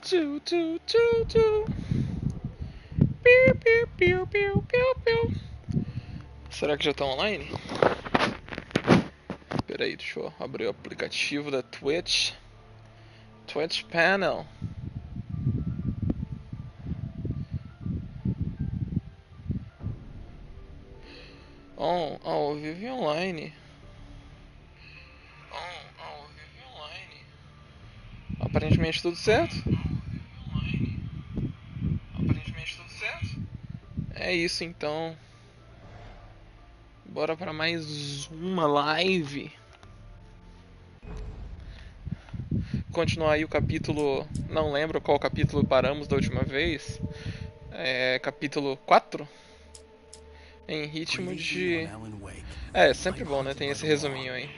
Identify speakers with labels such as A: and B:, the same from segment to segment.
A: Tchu, tchu, tchu, tchu. Piu, piu, piu, piu, piu, piu. Será que já tá online? Pera aí, deixa eu abrir o aplicativo da Twitch. Twitch Panel. Vive online. Vive online. Aparentemente tudo certo. É isso então. Bora pra mais uma live. Continuar aí o capítulo. Não lembro qual capítulo paramos da última vez. É capítulo 4. Em ritmo de. É sempre bom, né? Tem esse resuminho aí.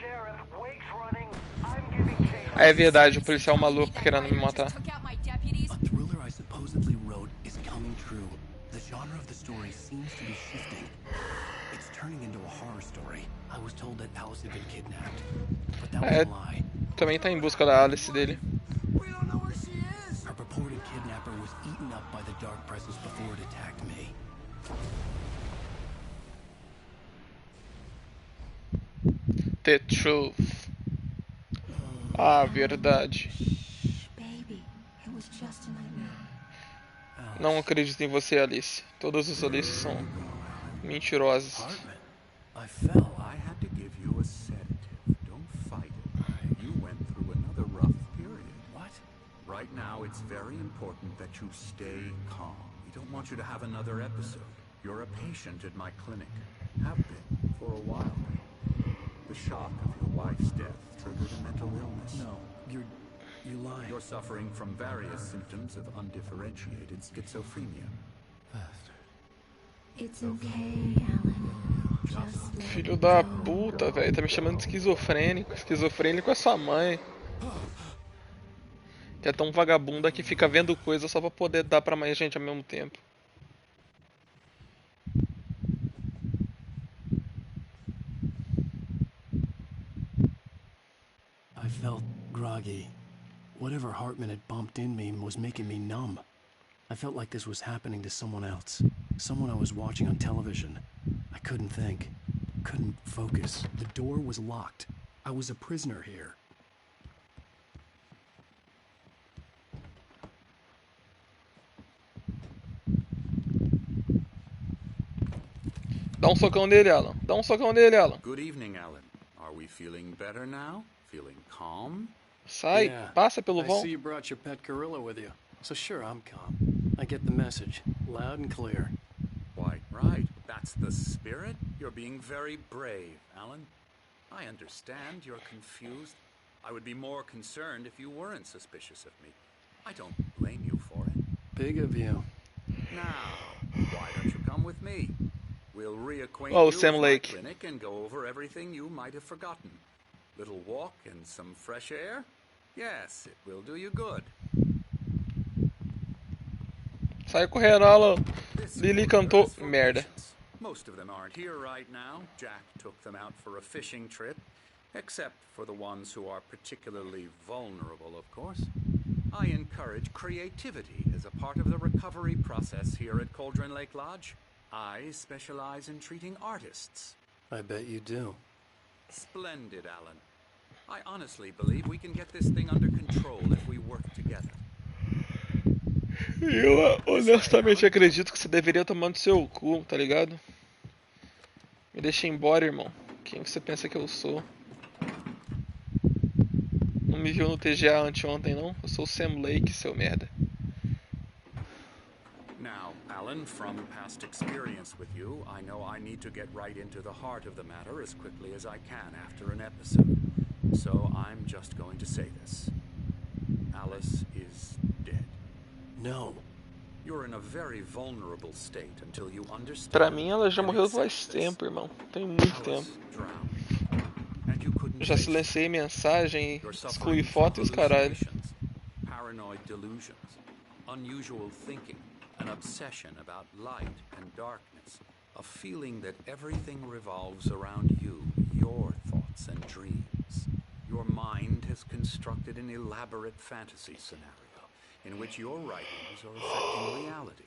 A: É verdade, o policial maluco querendo me matar.
B: A thriller I supposedly wrote is coming true. The genre of the story seems to be shifting. It's turning into a horror story. I was told that Alice had been kidnapped, but that was a lie.
A: Também tá em busca da Alice dele.
B: Her purported kidnapper was eaten up by the dark presence before it attacked me.
A: The truth. A verdade. Não acredito em você, Alice. Todos os Alices são mentirosos.
B: I fell.
C: I had to give you a sedative. Don't fight it. You went through another rough period.
B: What?
C: Right now, it's very important that you stay calm. We don't want you to have another episode. You're a patient at my clinic. Have been for a while now. The shock of your wife's death triggered a mental illness.
B: No, you're lying.
C: You're suffering from various symptoms of undifferentiated schizophrenia.
D: It's okay, Alan.
A: Filho da puta, velho. Tá me chamando de esquizofrênico. Esquizofrênico é sua mãe. Que é tão vagabunda que fica vendo coisa só pra poder dar pra mais gente ao mesmo tempo.
B: I felt groggy. Whatever Hartman had bumped in me was making me numb. I felt like this was happening to someone else. Someone I was watching on television. I couldn't think. Couldn't focus. The door was locked. I was a prisoner here.
A: Dá um socão nele, Alan. Dá um socão nele, Alan.
C: Good evening, Alan. Are we feeling better now? Feeling calm?
A: Sai, passa pelo
B: I
A: vão.
B: see you brought your pet gorilla with you. So sure, I'm calm. I get the message. Loud and clear.
C: Quite right. That's the spirit. You're being very brave, Alan. I understand you're confused. I would be more concerned if you weren't suspicious of me. I don't blame you for it.
B: Big of you.
C: Now, why don't you come with me? We'll reacquaint
A: Oh,
C: you
A: Sam
C: with
A: Lake.
C: my clinic and go over everything you might have forgotten. Little walk and some fresh air? Yes, it will do you good.
A: Sai correndo, Alan.
C: This
A: Lily
C: order
A: cantou
C: is for
A: merda.
C: patients. Most of them aren't here right now. Jack took them out for a fishing trip. Except for the ones who are particularly vulnerable, of course. I encourage creativity as a part of the recovery process here at Cauldron Lake Lodge. I specialize in treating artists.
B: I bet you do.
C: Splendid, Alan. I honestly believe we can get this thing under control if we work together.
A: Eu honestamente acredito que você deveria tomar no seu cu, tá ligado? Me deixa embora, irmão. Quem você pensa que eu sou? Não me viu no TGA anteontem, não? Eu sou o Sam Lake, seu merda.
C: Now, Alan, from past experience with you, I know I need to get right into the heart of the matter as quickly as I can after an episode. So I'm just going to say this. Alice is dead.
B: No.
C: You're in a very vulnerable state until you understand.
A: Pra mim, ela já
C: and
A: morreu
C: accept
A: faz
C: this.
A: tempo, irmão. Tem muito tempo.
C: Alice drowned, and you couldn't
A: Já
C: face
A: silenciei mensagem,
C: You're
A: excluí
C: suffering
A: foto e os
C: from
A: caralho.
C: hallucinations, paranoid delusions, unusual thinking, an obsession about light and darkness, a feeling that everything revolves around you, your thoughts and dreams. Your mind has constructed an elaborate fantasy scenario. in which your writings are affecting reality.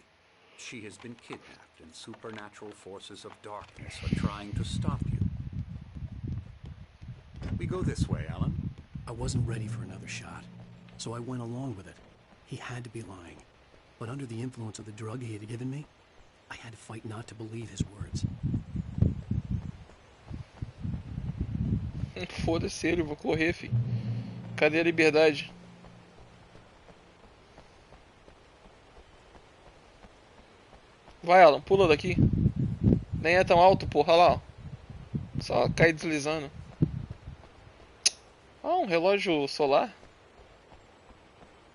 C: She has been kidnapped, and supernatural forces of darkness are trying to stop you. We go this way, Alan.
B: I wasn't ready for another shot, so I went along with it. He had to be lying. But under the influence of the drug he had given me, I had to fight not to believe his words.
A: Foda-se ele, eu vou correr, fi. Cadê a liberdade? Vai, Alan, pula daqui. Nem é tão alto, porra, olha lá, ó. Só cai deslizando. Ah, um relógio solar?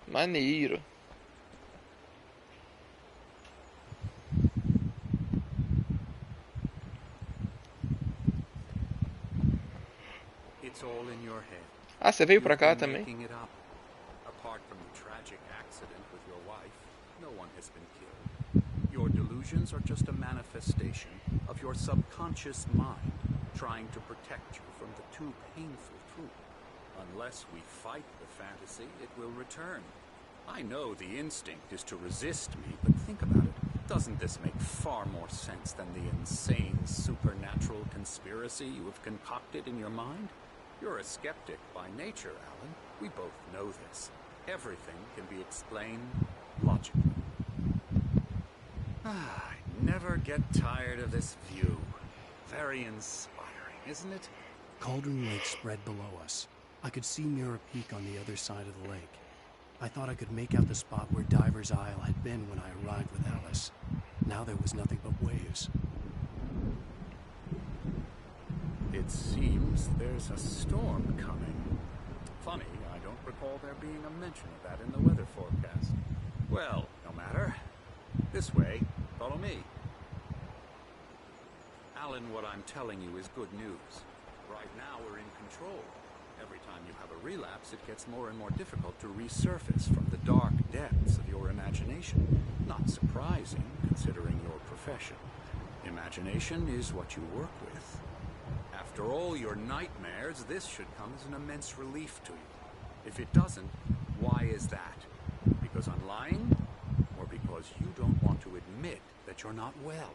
A: Maneiro.
C: It's all in your head.
A: Ah, você veio pra
C: You've
A: cá
C: been
A: também?
C: making it up. Apart from the tragic accident with your wife, no one has been killed. Your delusions are just a manifestation of your subconscious mind trying to protect you from the too painful truth. Unless we fight the fantasy, it will return. I know the instinct is to resist me, but think about it. Doesn't this make far more sense than the insane supernatural conspiracy you have concocted in your mind? You're a skeptic by nature, Alan. We both know this. Everything can be explained logically. I never get tired of this view. Very inspiring, isn't it?
B: Cauldron Lake spread below us. I could see Mirror Peak on the other side of the lake. I thought I could make out the spot where Diver's Isle had been when I arrived with Alice. Now there was nothing but waves.
C: It seems there's a storm coming. Funny, I don't recall there being a mention of that in the weather forecast. Well, no matter. This way, follow me. Alan, what I'm telling you is good news. Right now we're in control. Every time you have a relapse, it gets more and more difficult to resurface from the dark depths of your imagination. Not surprising, considering your profession. Imagination is what you work with. After all your nightmares, this should come as an immense relief to you. If it doesn't, why is that? Because I'm lying? Or because you don't want to admit that you're not well?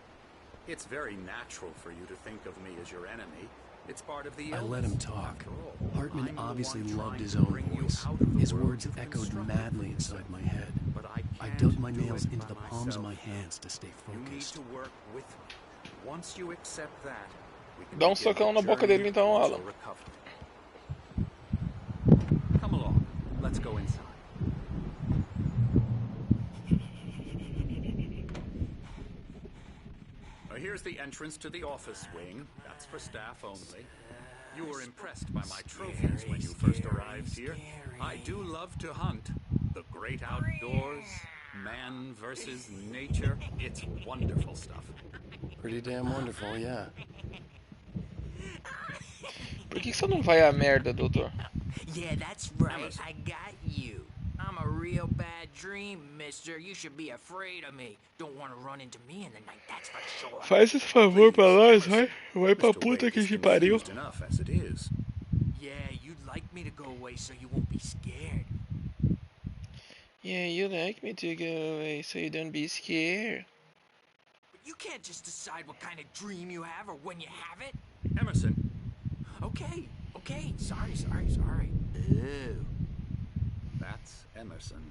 C: It's very natural for you to think of me as your enemy. It's part of the illness.
B: I let him talk.
C: After all,
B: Hartman
C: I'm the
B: obviously
C: one
B: loved
C: trying
B: his
C: to
B: own
C: bring you
B: voice.
C: out of the
B: His
C: world
B: words
C: you've
B: echoed
C: constructed
B: madly
C: for
B: inside
C: yourself.
B: my head.
C: But I
B: I
C: can't
B: dug my
C: do
B: nails
C: it
B: into
C: by
B: the palms of
C: myself.
B: my hands to stay
C: You need
B: focused.
C: to work with me. Once you accept that, we can
A: Dá
C: begin
A: socão
C: the
A: na boca
C: journey
A: dele então,
C: towards
A: Alan.
C: your recovery. Come along. Let's go inside. Here's the entrance to the office wing. That's for staff only. You were impressed by my trophies when you first arrived here. I do love to hunt. The great outdoors, man versus nature. It's wonderful stuff.
B: Pretty damn wonderful, yeah.
A: Por que você não vai à merda, doutor?
E: Yeah, that's right.
C: Emerson.
E: I got you. I'm a real bad dream, mister. You should be afraid of me. Don't want to run into me in the night, that's for sure.
A: Faz esse favor pra nós, vai.
C: Emerson.
A: Vai pra
C: Mr.
A: puta
C: Wake
A: que
C: is
A: te pariu.
C: confused enough as it is.
E: Yeah, you'd like me to go away so you won't be scared.
A: Yeah, you like me to go away so you don't be scared.
E: But you can't just decide what kind of dream you have or when you have it.
C: Emerson,
E: Okay. Sorry. Ew.
C: that's Emerson.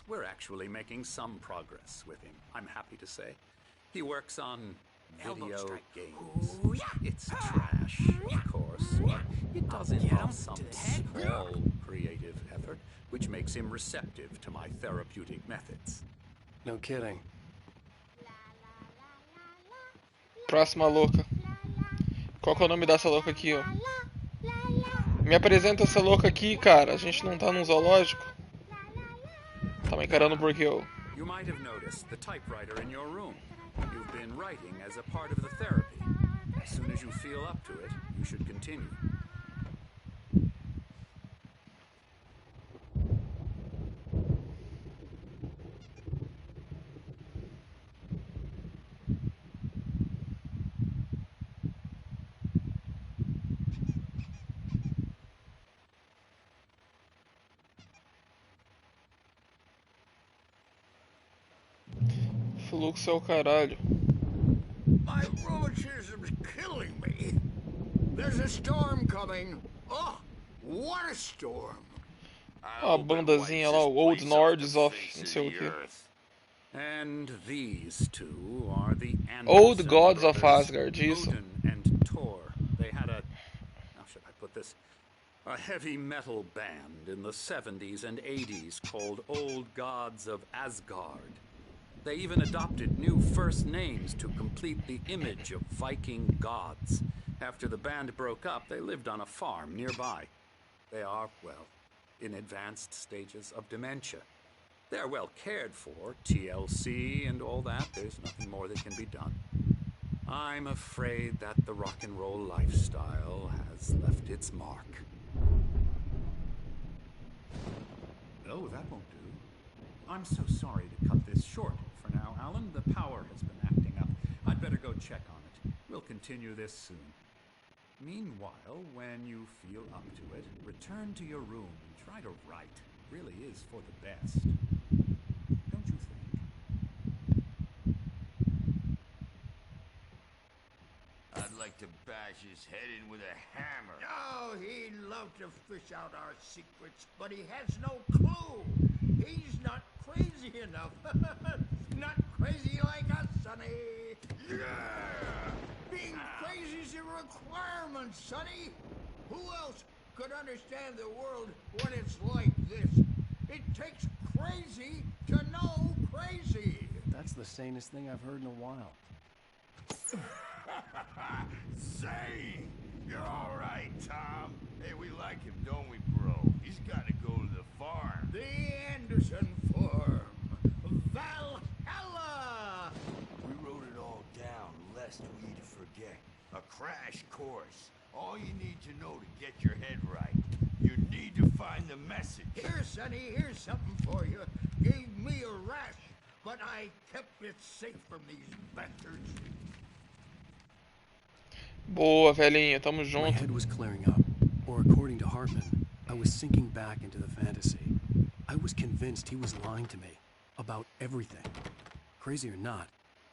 C: We're actually making some progress with him, I'm happy to say. He works on
E: Elbow
C: video
E: strike.
C: games.
E: Ooh, yeah.
C: It's trash, of course, but it does
E: Get
C: involve
E: him
C: some
E: to the head.
C: small creative effort, which makes him receptive to my therapeutic methods.
B: No kidding.
A: Próxima louca. Qual que é o nome dessa louca aqui, ó? Me apresenta essa louca aqui, cara. A gente não tá num zoológico. Tá me encarando porque eu...
C: You might have noticed the typewriter in your room. You've been writing as a part of the therapy. As soon as you feel up to it, you should continue.
A: Fluxo é o caralho.
F: My rheumatism's killing me. There's a storm coming. Oh, what a storm.
A: A bandazinha lá, o Old Nords of não sei o que.
C: And these two are the
A: Old
C: Anderson
A: Gods of
C: brothers,
A: Asgard, isso.
C: Odin and Thor. They had a, how should I put this? A heavy metal band in the 70s and 80s called Old Gods of Asgard. They even adopted new first names to complete the image of Viking gods. After the band broke up, they lived on a farm nearby. They are, well, in advanced stages of dementia. They're well cared for, TLC and all that. There's nothing more that can be done. I'm afraid that the rock and roll lifestyle has left its mark. Oh, that won't do. I'm so sorry to cut this short for now, Alan. The power has been acting up. I'd better go check on it. We'll continue this soon. Meanwhile, when you feel up to it, return to your room and try to write. It really is for the best. Don't you think?
F: I'd like to bash his head in with a hammer. Oh, he'd love to fish out our secrets, but he has no clue. He's not crazy enough. Not crazy like us, Sonny. Yeah! Being crazy's a requirement, Sonny. Who else could understand the world when it's like this? It takes crazy to know crazy.
B: That's the sanest thing I've heard in a while.
F: Say, you're all right, Tom. Hey, we like him, don't we, bro? He's got to go to the farm. The Anderson farm. Valhalla! We wrote it all down, lest we'd forget. A crash course. All you need to know to get your head right. You need to find the message. Here, Sonny, here's something for you. Gave me a rash, but I kept it safe from these bastards.
A: Boa, velhinho, tamo
B: My
A: junto.
B: head was clearing up, or according to Hartman, I was sinking back into the fantasy. I was convinced he was lying to me about everything. Crazy or not,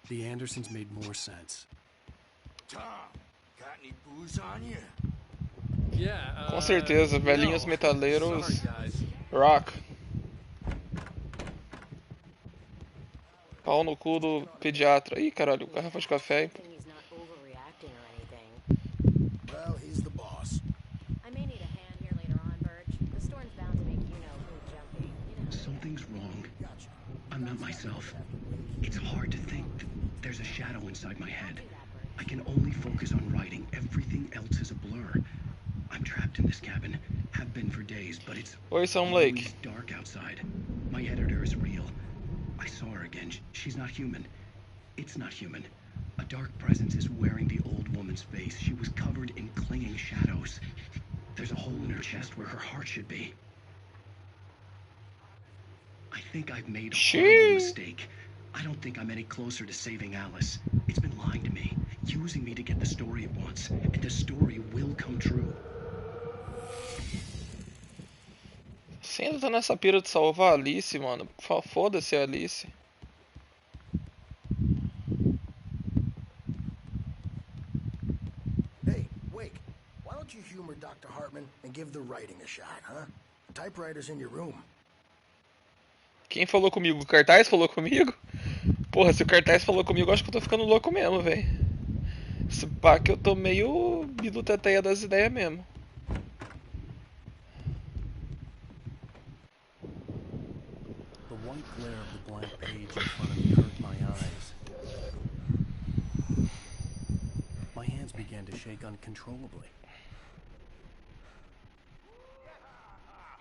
B: the Andersons made more sense.
F: Tom, got any booze on you?
G: Yeah,
A: Com certeza, velhinhos
G: no.
A: metaleiros.
G: Sorry, guys.
A: Rock. Pau no cu do pediatra. Ih, caralho, garrafa de café.
H: He's not overreacting or anything.
F: Well, he's the boss.
H: I may need a hand here later on, Birch. The storm's bound to make you-know-who jumpy. You know.
B: Something's wrong. I'm not myself. It's hard to think. There's a shadow inside my head. I can only focus on writing. Everything else is a blur. I'm trapped in this cabin. Have been for days, but it's
A: Oi, Sam
B: always
A: Lake.
B: dark outside. My editor is real. I saw her again. She's not human. It's not human. A dark presence is wearing the old woman's face. She was covered in clinging shadows. There's a hole in her chest where her heart should be. I think I've made a horrible mistake. I don't think I'm any closer to saving Alice. It's been lying to me, using me to get the story it wants, and the story will come true.
A: Você ainda tá nessa pira de salvar a Alice, mano. Foda-se a Alice.
I: Hey, Wake, why don't you humor Dr. Hartman and give the writing a shot, huh? The typewriter's in your room.
A: Quem falou comigo? O cartaz falou comigo? Porra, se o cartaz falou comigo, acho que eu tô ficando louco mesmo, velho. Esse pá que eu tô meio biluteteia das ideias mesmo.
B: The white glare of the blank page in front of me hurt my eyes. My hands began to shake uncontrollably.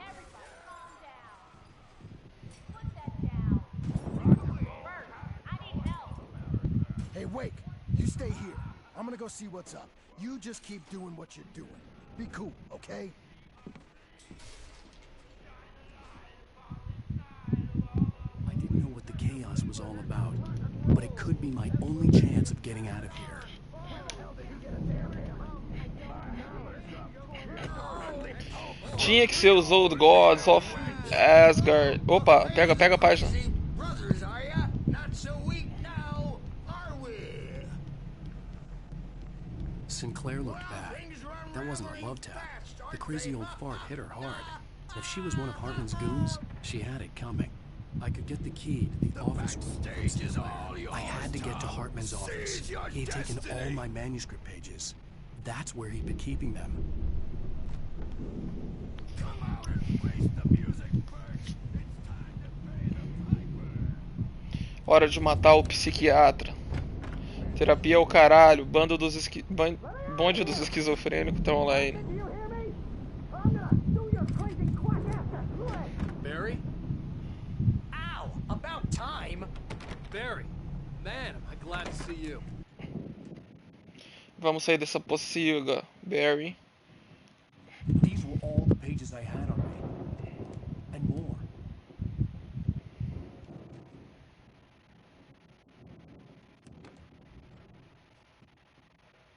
H: Everybody calm down. Put that down. Bert, I need help.
I: Hey, Wake, you stay here. I'm gonna go see what's up. You just keep doing what you're doing. Be cool, okay?
B: I didn't know what the chaos was all about, but it could be my only chance of getting out of here.
A: Tinha que ser os Old Gods of Asgard. Opa, pega a página.
F: Brothers, are ya? Not so weak now.
B: Sinclair looked bad. That wasn't a love tap. The crazy old fart hit her hard. If she was one of Hartman's goons, she had it coming. I could get the key to the office room from Sinclair. I had to get to Hartman's office. He had taken all my manuscript pages. That's where he'd been keeping them.
F: Come out and face the music, Bert. It's time to pay the piper.
A: Hora de matar o psiquiatra. Terapia é o caralho. Bonde dos esquizofrênicos estão online.
G: Barry? Ow! About time! Barry, man, am I glad to see you.
A: Vamos sair dessa pocilga, Barry.
B: These were all the pages I had on me. And more.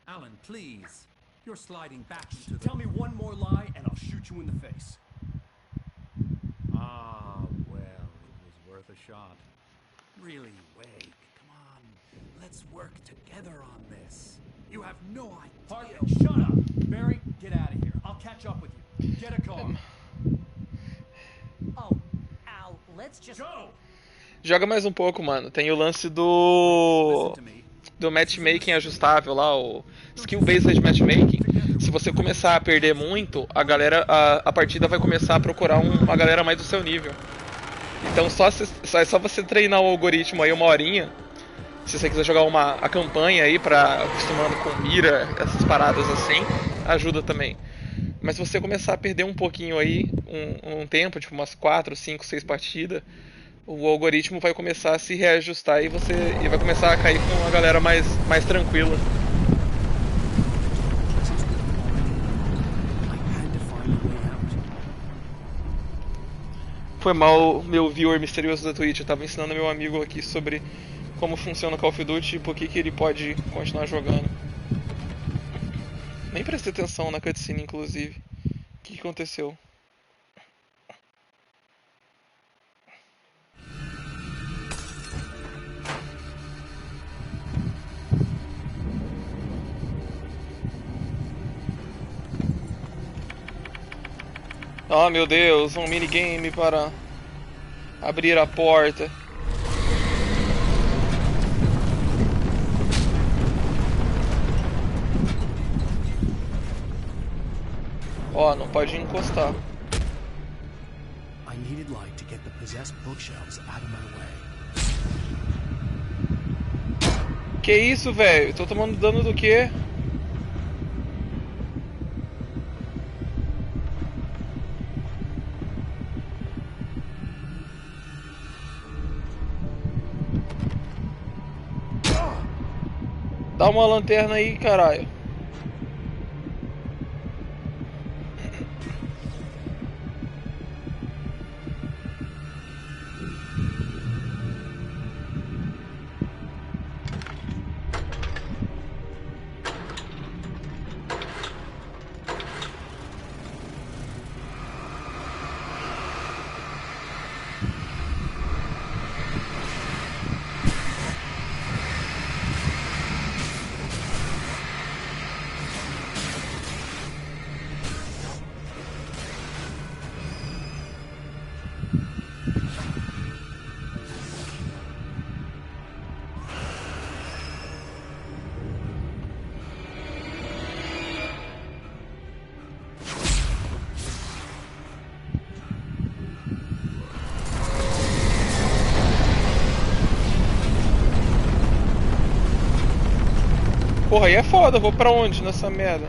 C: Alan, please. You're sliding back into the...
B: Tell me one more lie and I'll shoot you in the face.
C: Ah, well, it was worth a shot. Really, Wake, come on. Let's work together on this. You have no idea.
B: Hartman, shut up! Barry, get out of here. I'll catch up with you. Get a car.
E: Oh, Al, let's just...
B: Go!
A: Joga mais um pouco, mano. Tem o lance do
C: Listen to me.
A: matchmaking ajustável lá, o skill based matchmaking. Se você começar a perder muito, a galera, a partida vai começar a procurar uma galera mais do seu nível. Então é só você treinar o algoritmo aí uma horinha. Se você quiser jogar a campanha aí pra acostumando com mira, essas paradas assim, ajuda também. Mas se você começar a perder um pouquinho aí, um tempo, tipo umas 4, 5, 6 partidas, o algoritmo vai começar a se reajustar e vai começar a cair com uma galera mais tranquila. Foi mal, meu viewer misterioso da Twitch. Eu tava ensinando meu amigo aqui sobre como funciona o Call of Duty e por que ele pode continuar jogando. Nem prestei atenção na cutscene, inclusive. O que aconteceu? Oh meu Deus, um minigame para abrir a porta. Ó, não pode encostar.
B: I needed light to get the possessed bookshelves out of my way.
A: Que isso, velho? Tô tomando dano do quê? Dá uma lanterna aí, caralho. Porra, aí é foda, eu vou pra onde nessa merda?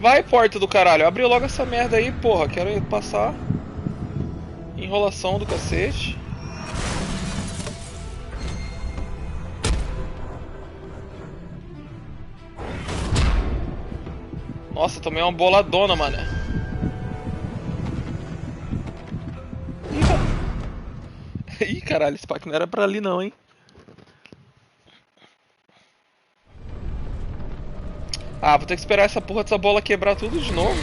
A: Vai, porta do caralho. Abre logo essa merda aí, porra. Quero passar. Enrolação do cacete. Nossa, tomei uma boladona, mano. Ih, caralho, esse pack não era pra ali não, hein. Ah, vou ter que esperar essa porra dessa bola quebrar tudo de novo.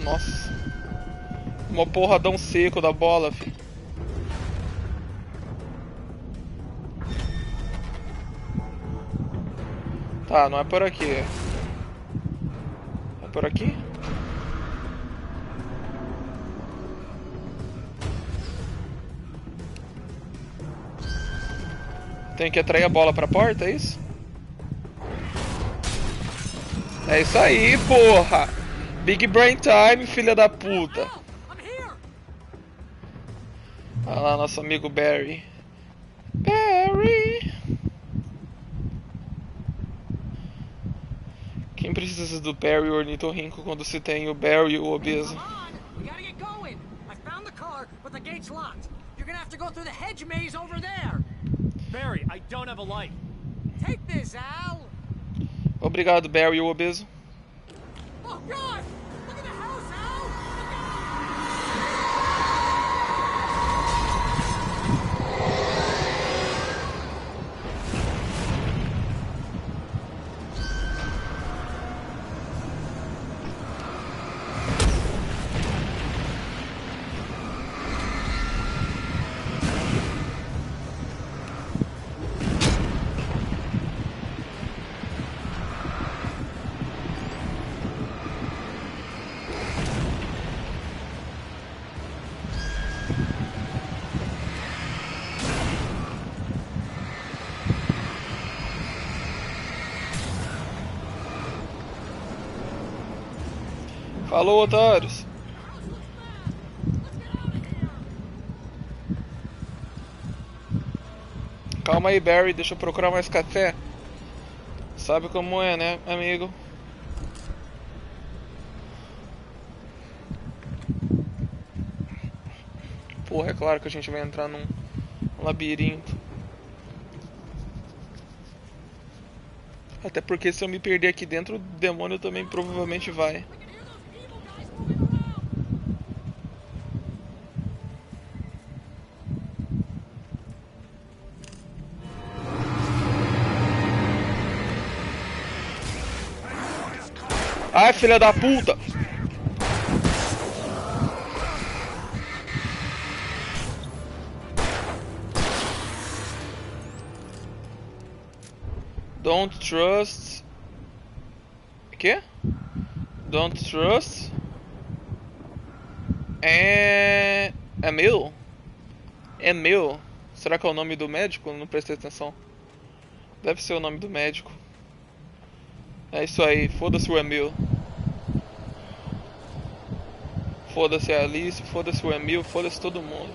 A: Nossa. Uma porradão seco da bola, filho. Tá, não é por aqui. É por aqui? Tem que atrair a bola pra porta, é isso? É isso aí, porra! Big Brain Time, filha da puta! Olha lá, nosso amigo Barry. Barry! Quem precisa do Barry o ornitorrinco quando se tem o Barry o obeso?
G: Barry, I don't have a light.
E: Take this, Al.
A: Obrigado, Barry o obeso.
E: Oh, God! Look at the house, Al!
A: Falou, otários. Calma aí, Barry, deixa eu procurar mais café. Sabe como é, né, amigo? Porra, é claro que a gente vai entrar num labirinto. Até porque se eu me perder aqui dentro, o demônio também provavelmente vai. Ai, filha da puta! Don't trust... Que? Don't trust... É meu? É meu? Será que é o nome do médico? Não prestei atenção. Deve ser o nome do médico. É isso aí, foda-se o Emil. Foda-se a Alice, foda-se o Emil, foda-se todo mundo.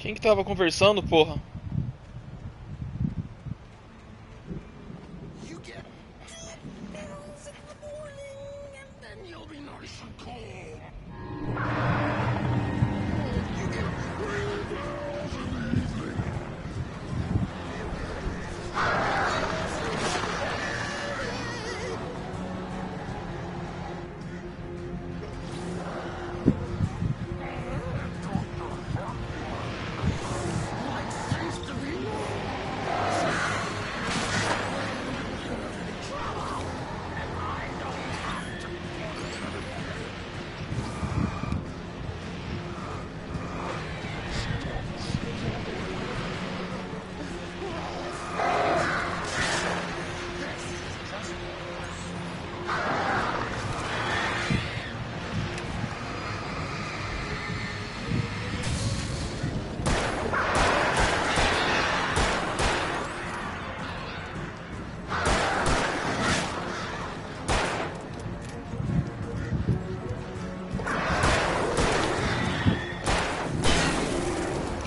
A: Quem que tava conversando, porra?
F: You get pills in the morning, and then you'll be nice and calm. You get green pills in the evening.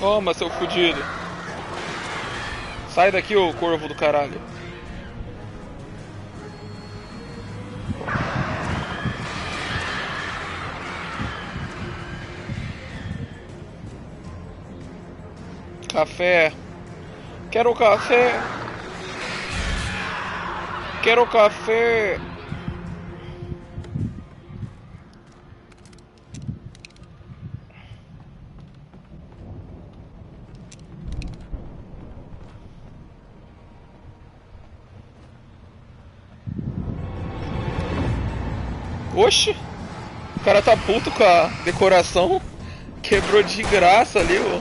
A: Toma, seu fudido. Sai daqui, ô corvo do caralho. Café. Quero café. Quero café. Oxi. O cara tá puto com a decoração. Quebrou de graça ali, ó.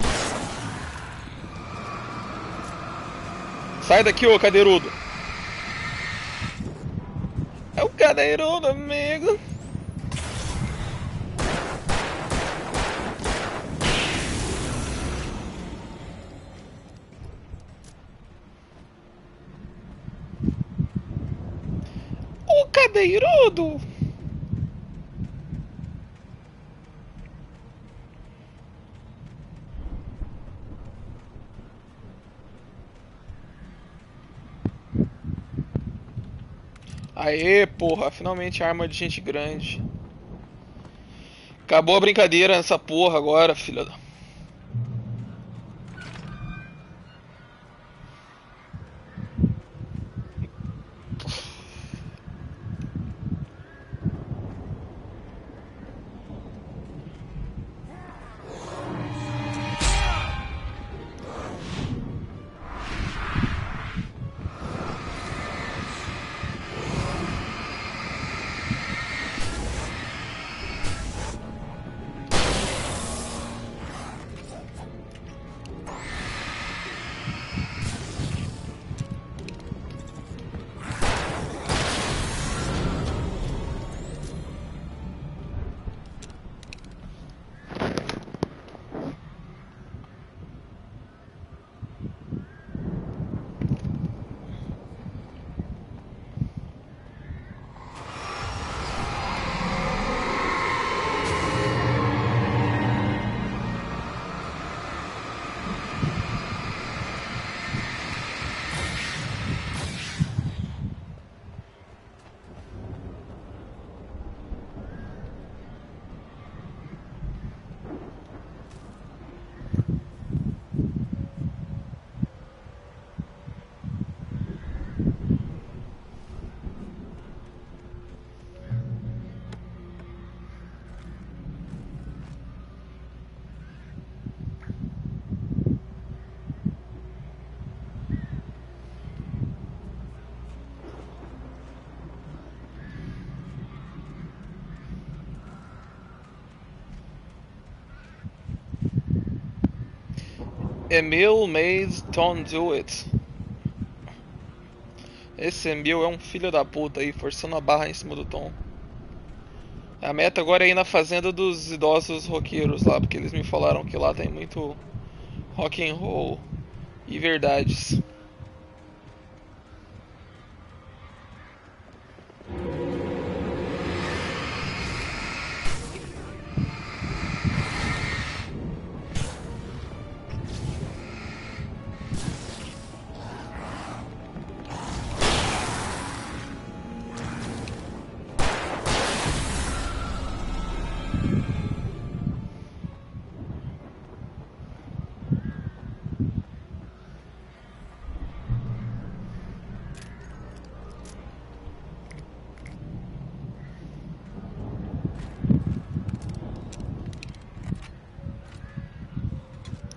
A: Sai daqui, ô cadeirudo. É o cadeirudo, amigo. O cadeirudo. Aê, porra, finalmente arma de gente grande. Acabou a brincadeira nessa porra agora, filha da... Emil made Tom do it. Esse Emil é um filho da puta aí, forçando a barra em cima do Tom. A meta agora é ir na fazenda dos idosos roqueiros lá, porque eles me falaram que lá tem muito rock and roll e verdades.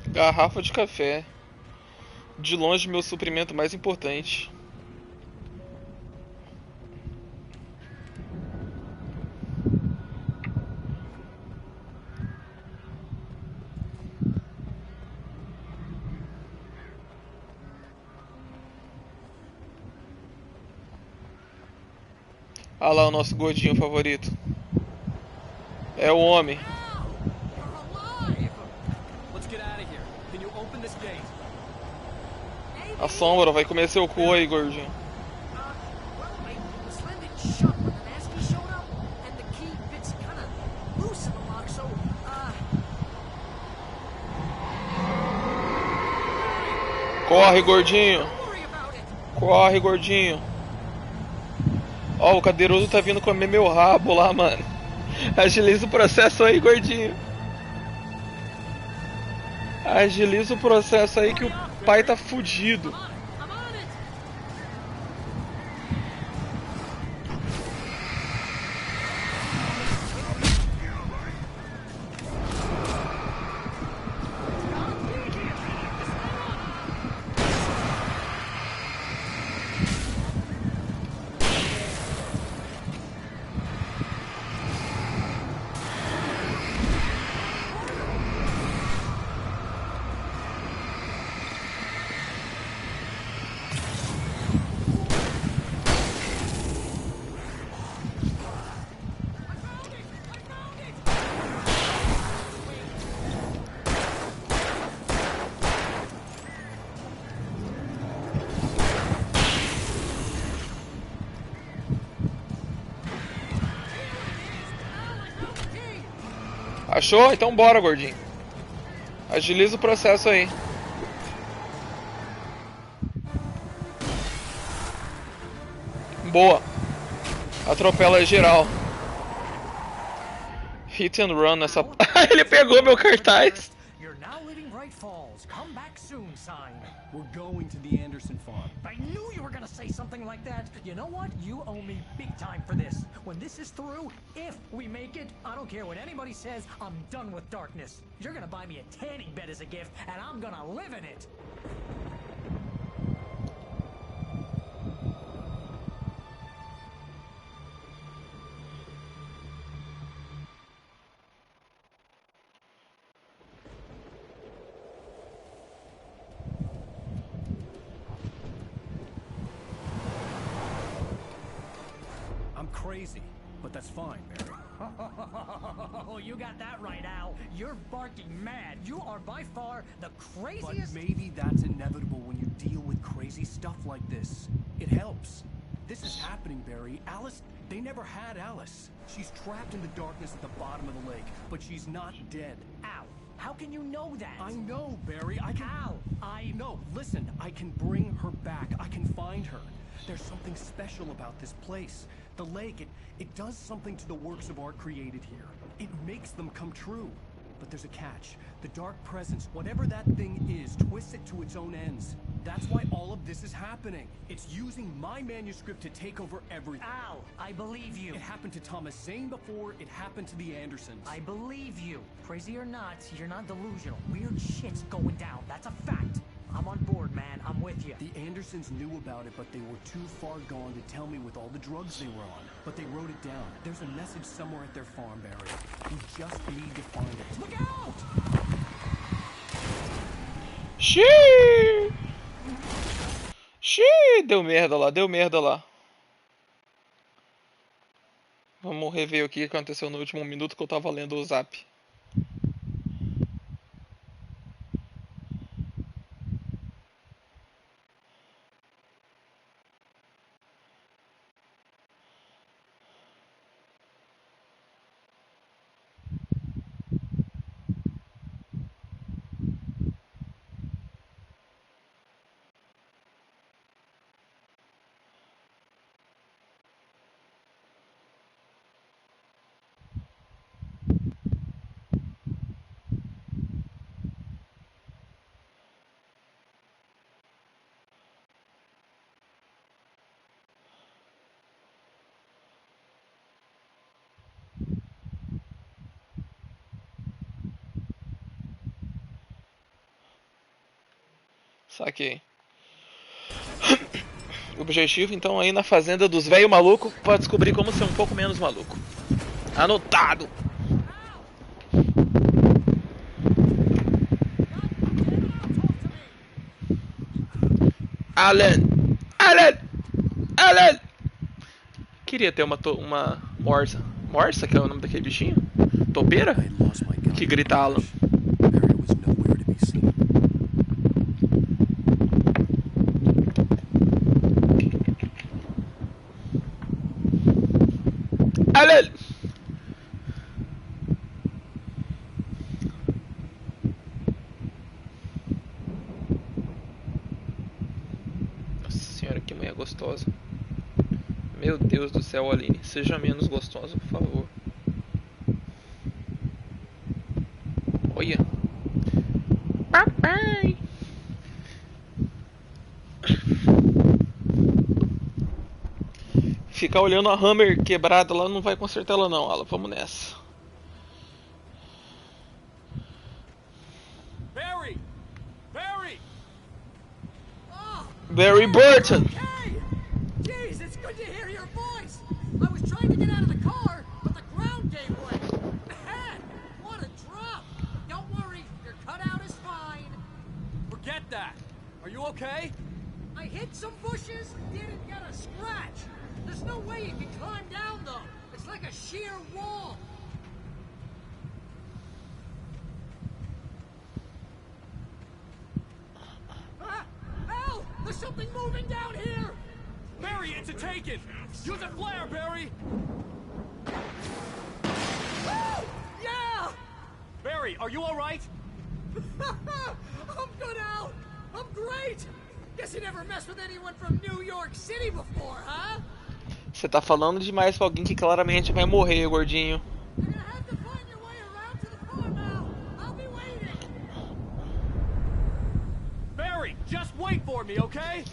A: Garrafa de café. De longe, meu suprimento mais importante. Ah lá o nosso gordinho favorito. É o homem.
G: Let's get out of here. Can you open this gate?
A: A sombra vai comer seu cu aí, gordinho.
E: Well, I slammed it shut when the nasty showed up, and the key fits kind of loose in the lock, so,
A: Corre, gordinho.
E: don't worry about it.
A: Corre, gordinho. Ó, o cadeirudo tá vindo comer meu rabo lá, mano. Agiliza o processo aí, gordinho. Agiliza o processo aí que o pai tá fudido.
E: I'm on it.
A: Achou? Então bora, gordinho. Agiliza o processo aí. Boa. Atropela geral. Hit and run nessa... Ele pegou meu cartaz.
G: You're now leaving Bright Falls. Come back soon, sign.
B: We're going to the Anderson farm.
G: I knew you were gonna say something like that. You know what? You owe me big time for this. When this is through, if we make it, I don't care what anybody says, I'm done with darkness. You're gonna buy me a tanning bed as a gift, and I'm gonna live in it.
B: I'm crazy, but that's fine, Barry.
G: Oh, you got that right, Al. You're barking mad. You are by far the
B: But
G: craziest.
B: maybe that's inevitable when you deal with crazy stuff like this. It helps. This is happening, Barry. Alice, they never had Alice. She's trapped in the darkness at the bottom of the lake, but she's not dead.
G: Al, how can you know that?
B: I know, Barry. I can...
G: Al, I...
B: No, listen. I can bring her back. I can find her. There's something special about this place. The lake, it does something to the works of art created here. It makes them come true. But there's a catch. The dark presence, whatever that thing is, twists it to its own ends. That's why all of this is happening. It's using my manuscript to take over everything.
G: Al, I believe you.
B: It happened to Thomas Zane before, it happened to the Andersons.
G: I believe you. Crazy or not, you're not delusional. Weird shit's going down. That's a fact. I'm on board, man. I'm with you.
B: The Andersons knew about it, but they were too far gone to tell me with all the drugs they were on. But they wrote it down. There's a message somewhere at their farm, Barry. We just need to find it.
G: Look out!
A: Xiii! Xiii! Deu merda lá, deu merda lá. Vamos rever o que aconteceu no último minuto que eu tava lendo o zap. Saquei. O objetivo, então, aí na fazenda dos velho maluco pra descobrir como ser um pouco menos maluco. Anotado! Alan! Alan! Alan! Queria ter uma morsa. Morsa, que é o nome daquele bichinho? Topeira?
B: I had lost my gun.
A: Que grita Alan.
B: Barry was nowhere to be seen.
A: Alan! Nossa senhora, que mulher gostosa. Meu Deus do céu, Aline. Seja menos gostosa, por favor. Olha. Papai. Ficar olhando a Hammer quebrada lá não vai consertar ela não, Alan. Vamos nessa.
J: Barry! Barry!
A: Barry Burton!
G: Hey! Jeez, it's good to hear your voice. I was trying to get out of the car, but the ground gave way. Man, what a drop! Don't worry, your cutout is fine.
J: Forget that! Are you okay?
G: I hit some bushes, didn't get a scratch. There's no way you can climb down, though. It's like a sheer wall. Al! There's something moving down here!
J: Barry, it's a taken! Use a flare, Barry!
G: Oh! Yeah!
J: Barry, are you alright?
G: I'm good, Al! I'm great! Guess you never messed with anyone from New York City before, huh?
A: Você tá falando demais pra alguém que claramente vai morrer, gordinho.
G: You're gonna have to find your way around to the farm, Al. I'll be waiting.
J: Barry, just wait for me, okay?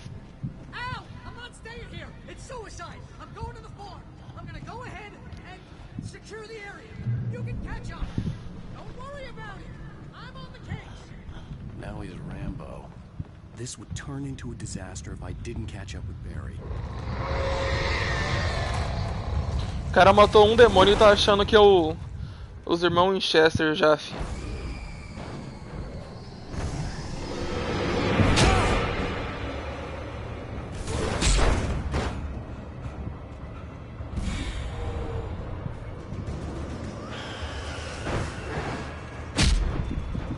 G: Al, I'm not staying here. It's suicide. I'm going to the farm. I'm gonna go ahead and secure the area. You can catch up. Don't worry about it. I'm on the case.
B: Now he's Rambo. This would turn into a disaster if I didn't catch up with Barry.
A: O cara matou um demônio e tá achando que é os irmãos Winchester já, fi.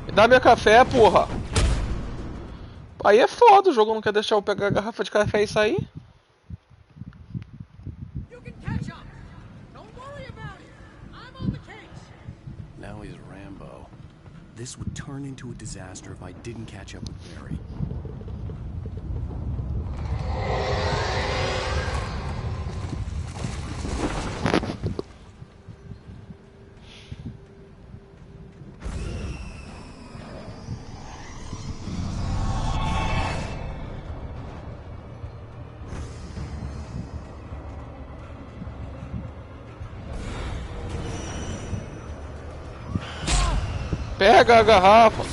A: Me dá meu café, porra! Aí é foda, o jogo não quer deixar eu pegar a garrafa de café e sair.
G: You can catch up. Don't worry about it. I'm on the case.
B: Now he's Rambo. This would turn into a disaster if I didn't catch up with Barry.
A: Pega a garrafa!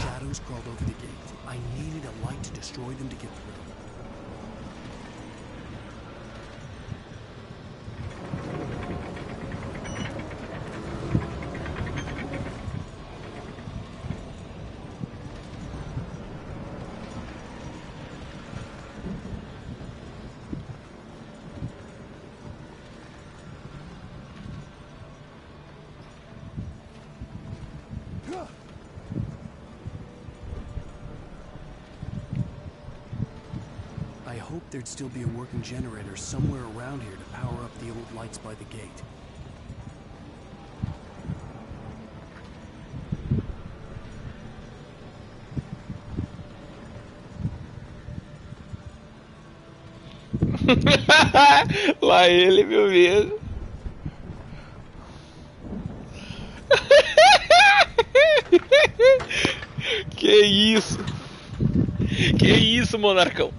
B: Shadows crawled over the gate. I needed a light to destroy them to get through. hoped there'd still be a working generator somewhere around here to power up the old lights by the gate.
A: Lá ele, meu mesmo. Que isso? Que isso, monarcão?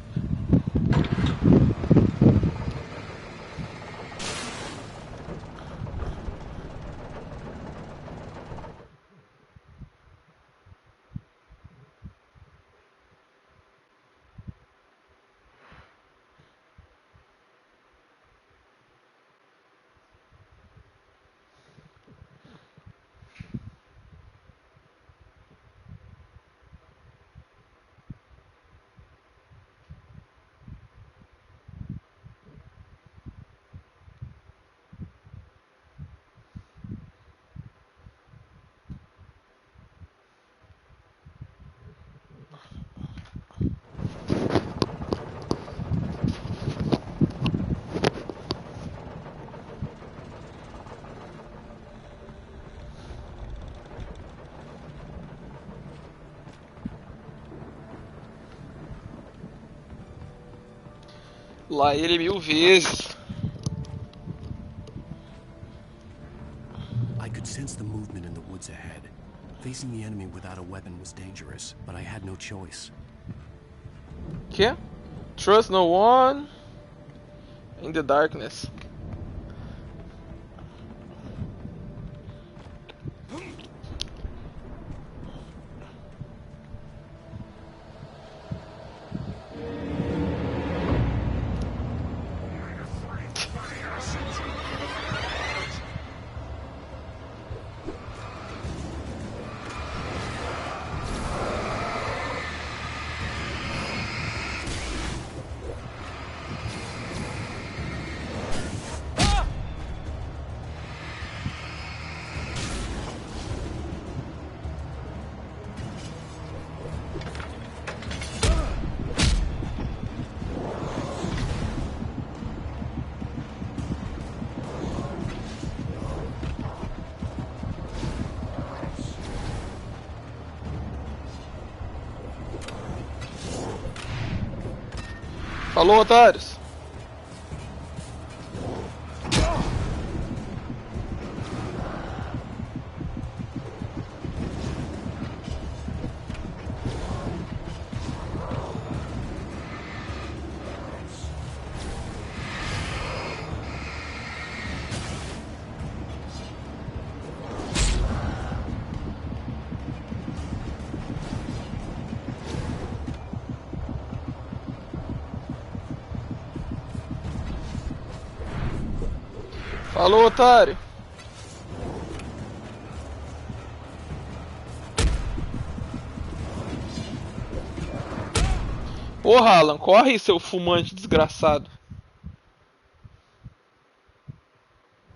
A: Lá ele 1000 vezes.
B: I could sense the movement in the woods ahead. Facing the enemy without a weapon was dangerous, but I had no choice.
A: Que? Trust no one in the darkness. Falou, otários. Falou, otário. Porra, Alan, corre, seu fumante desgraçado.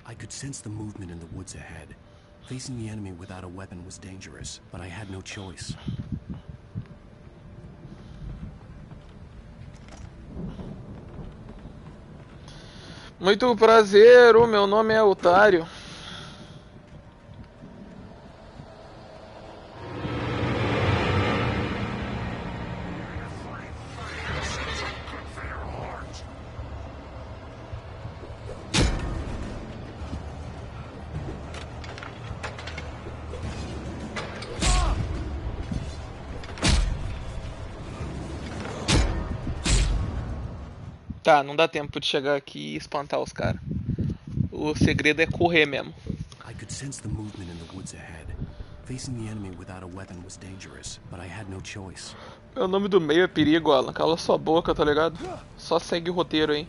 B: I could sense the movement in the woods ahead. Facing the enemy without a weapon was dangerous, but I had no choice.
A: Muito prazer, o meu nome é Otário. Tá, não dá tempo de chegar aqui e espantar os caras. O segredo é correr mesmo.
B: I could sense the movement in the woods ahead. Facing the enemy without a weapon was dangerous, but I had no choice.
A: O nome do meio é perigo, Alan. Cala sua boca, tá ligado? Só segue o roteiro aí.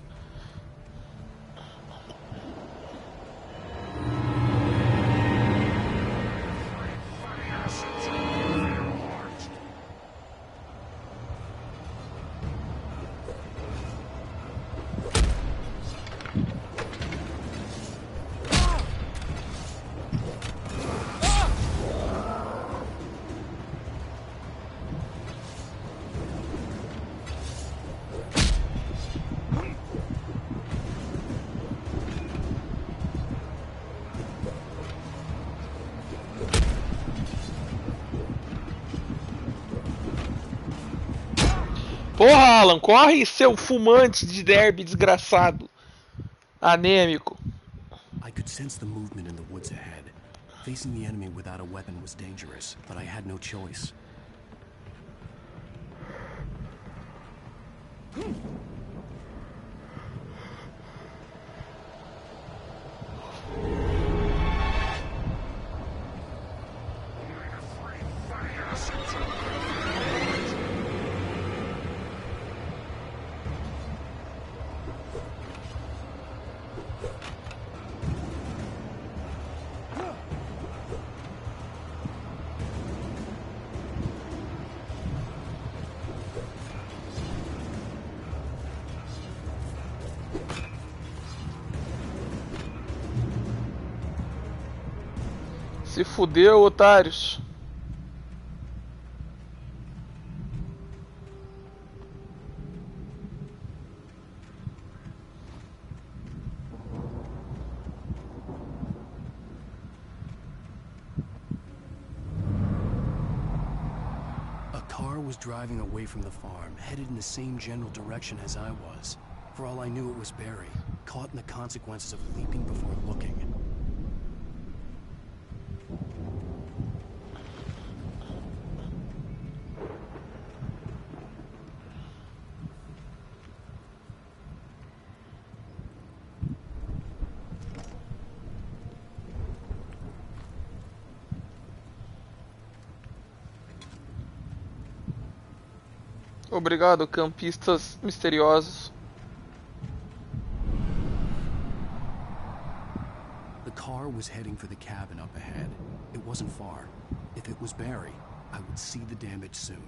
A: Porra, Alan, corre, seu fumante de derby desgraçado. Anêmico.
B: I could sense the movement in the woods ahead. Facing the enemy without a weapon was dangerous, but I had no choice.
A: Se fudeu, otários.
B: A car was driving away from the farm, headed in the same general direction as I was. For all I knew, it was Barry, caught in the consequences of leaping before looking.
A: Obrigado, campistas misteriosos.
B: The car was heading for the cabin up ahead. It wasn't far. If it was Barry, I would see the damage soon.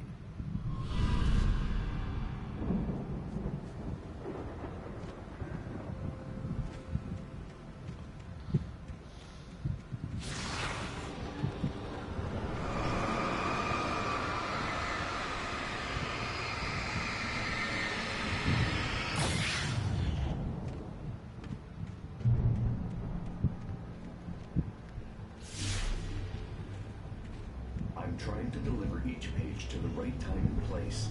K: I'm trying to deliver each page to the right time and place.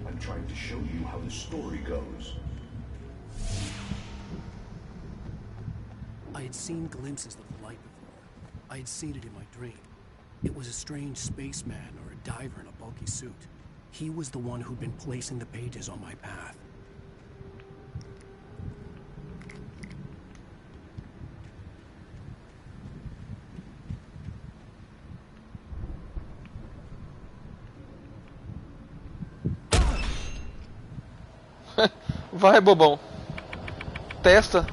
K: I'm trying to show you how the story goes.
B: I had seen glimpses of the light before. I had seen it in my dream. It was a strange spaceman or a diver in a bulky suit. He was the one who'd been placing the pages on my path.
A: Vai, bobão. Testa.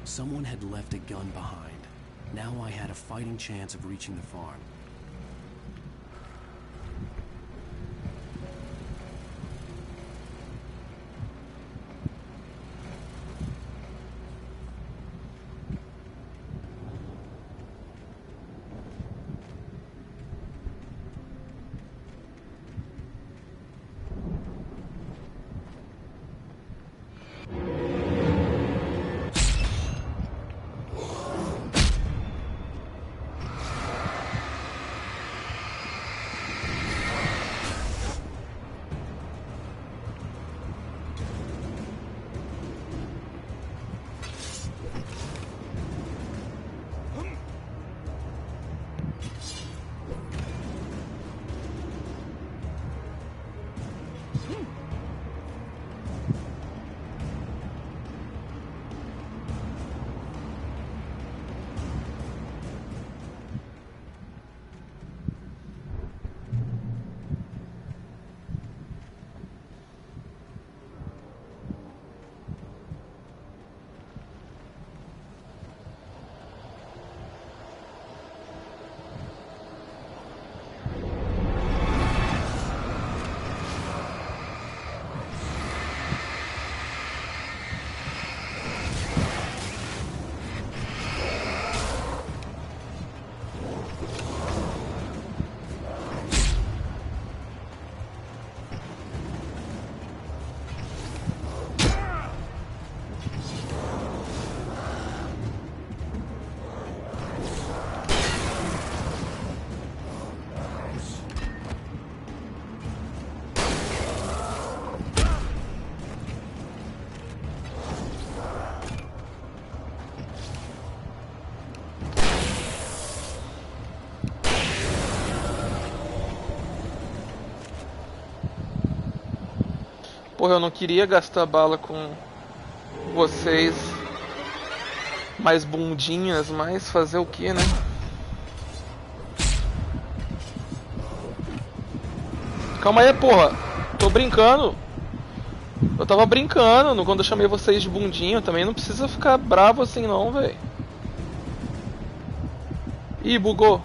B: Someone had left a gun behind. Now I had a fighting chance of reaching the farm.
A: Porra, eu não queria gastar bala com vocês mais bundinhas, mas fazer o que, né? Calma aí, porra. Tô brincando. Eu tava brincando quando eu chamei vocês de bundinho. Também não precisa ficar bravo assim não, velho. Ih, bugou.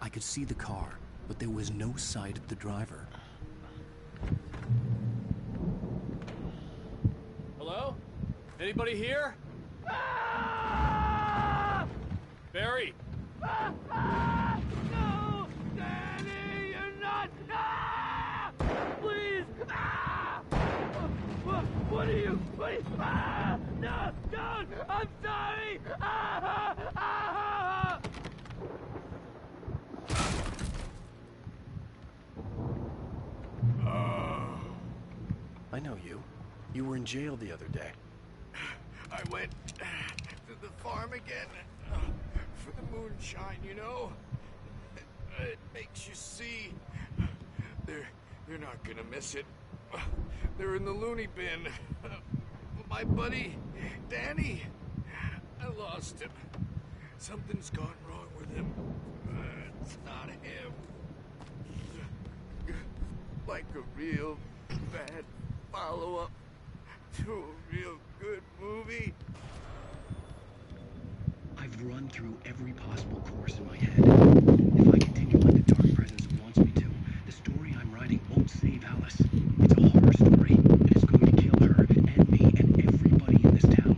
B: I could see the car, but there was no sight of the driver.
J: Hello? Anybody here? Barry?
L: No! Danny, you're not! Please! What are you? No! Don't! I'm sorry!
B: I know you. You were in jail the other day.
F: I went to the farm again for the moonshine, you know? It makes you see. They're not gonna miss it. They're in the loony bin. My buddy, Danny, I lost him. Something's gone wrong with him. It's not him. Like a real bad follow-up to a real good movie.
B: I've run through every possible course in my head. If I continue like the Dark Presence wants me to, the story I'm writing won't save Alice. It's a horror story, and it's going to kill her, and me, and everybody in this town.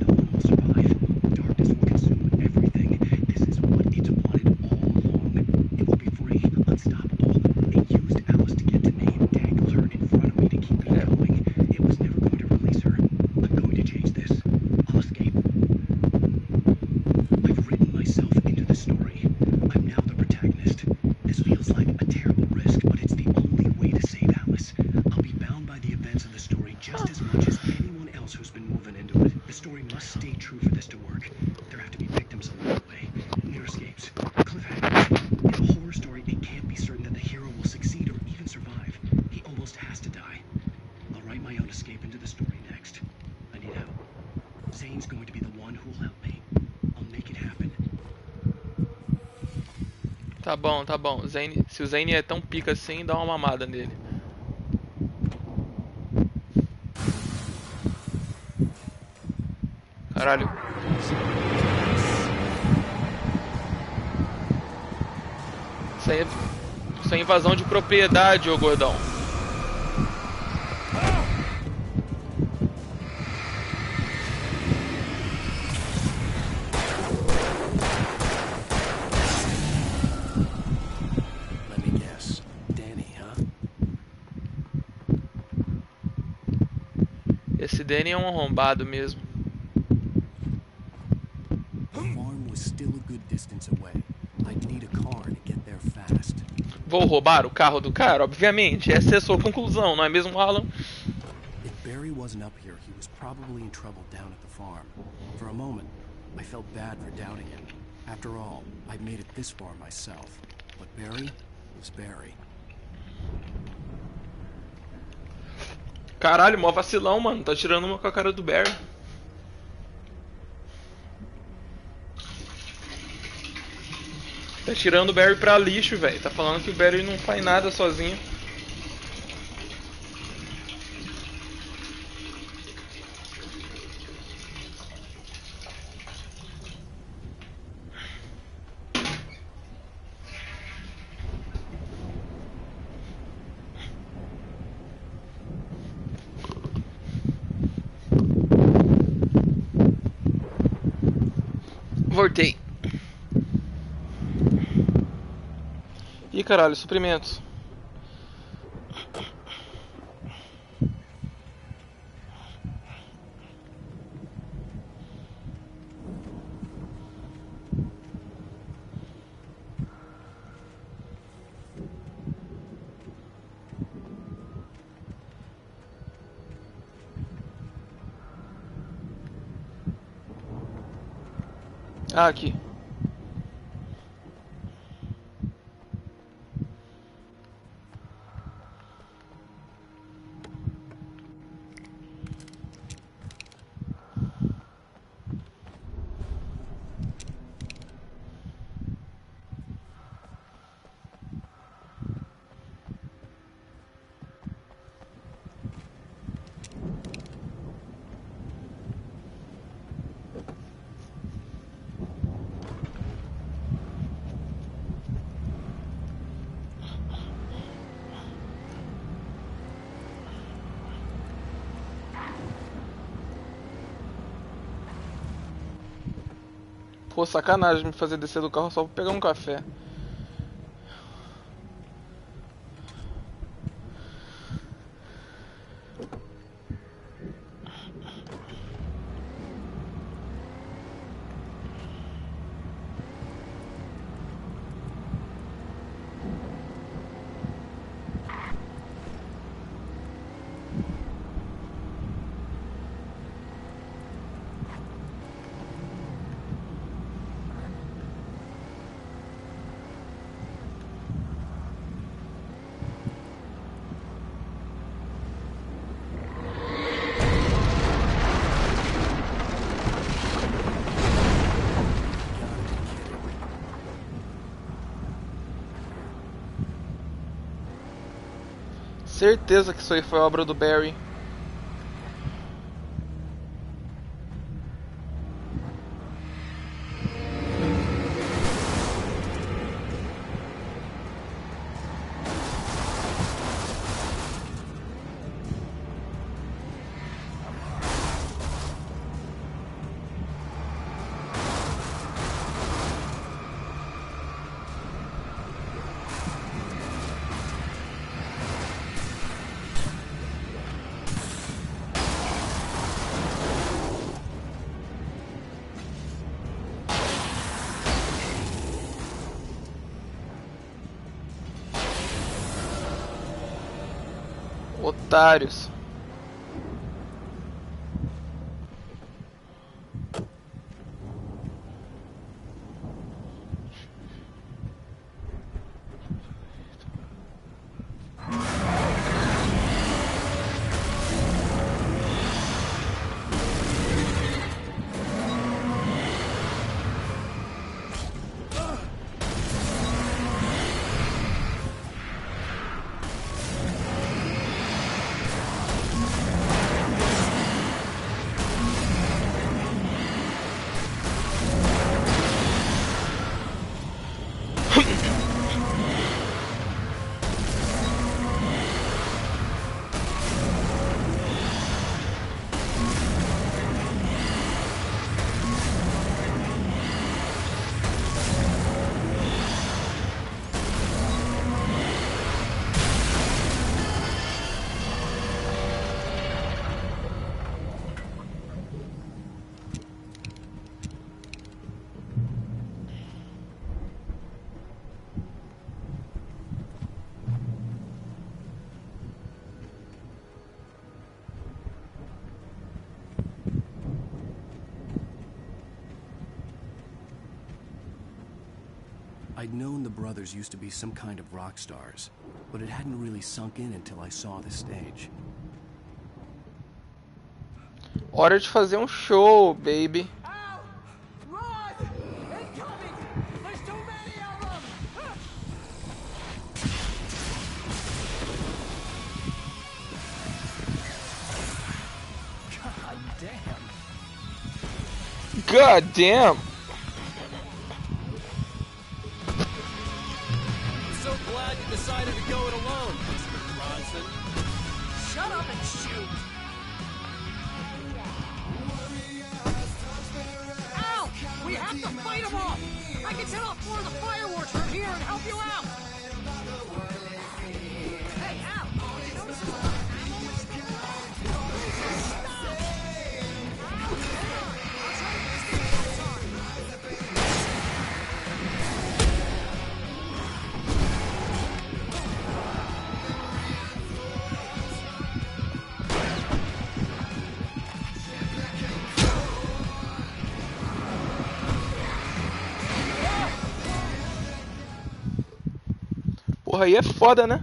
B: No one will survive. Darkness will consume everything. This is what it's wanted all along. It will be free, unstoppable. It used Alice to get to me, dangled her in front of me to keep me going. It was never going to release her. I'm going to change this. I'll escape. I've written myself into the story. I'm now the protagonist. This feels like a terrible risk, but it's the only way to save Alice. I'll be bound by the events of the story just as much as anyone else who's been moving into it. The story must stay true for this to work. There have to be victims along the way, near escapes, cliffhangers. In a horror story, it can't be certain that the hero will succeed or even survive. He almost has to die. I'll write my own escape into the story next. I need help. Zane's going to be the one who will help me. I'll make it happen.
A: Tá bom, tá bom. Zane, se o Zane é tão pica assim, dá uma mamada nele. Caralho. Isso é invasão de propriedade, ô gordão.
B: Let me guess. Danny, huh?
A: Esse Danny é um arrombado mesmo.
B: The farm was still a good distance away. I'd need a car to get there fast.
A: Vou roubar o carro do cara, obviamente. Essa é a sua conclusão, não é mesmo, Alan?
B: If Barry wasn't up here, he was probably in trouble down at the farm. For a moment, I felt bad for doubting him. After all, I'd made it this far myself. But Barry was Barry.
A: Caralho, mó vacilão, mano. Tá tirando uma com a cara do Barry. Tá tirando o Barry pra lixo, velho. Tá falando que o Barry não faz nada sozinho. Voltei. Ih, caralho, suprimentos. Ah, aqui. Pô, sacanagem me fazer descer do carro só pra pegar um café. Certeza que isso aí foi obra do Barry. Otários.
B: I'd known the brothers used to be some kind of rock stars, but it hadn't really sunk in until I saw the stage.
A: Hora de fazer um show, baby. God damn.
J: I'm so glad you decided to go it alone, Mr. Bronson.
G: Shut up and shoot! Al! We have to fight them off! I can set off more of the fireworks from here and help you out! Hey, Al! Did you notice there's a lot of ammo and stuff around? Stop! Al, hold on! I'll try to get the stage lights on!
A: Porra, aí é foda, né?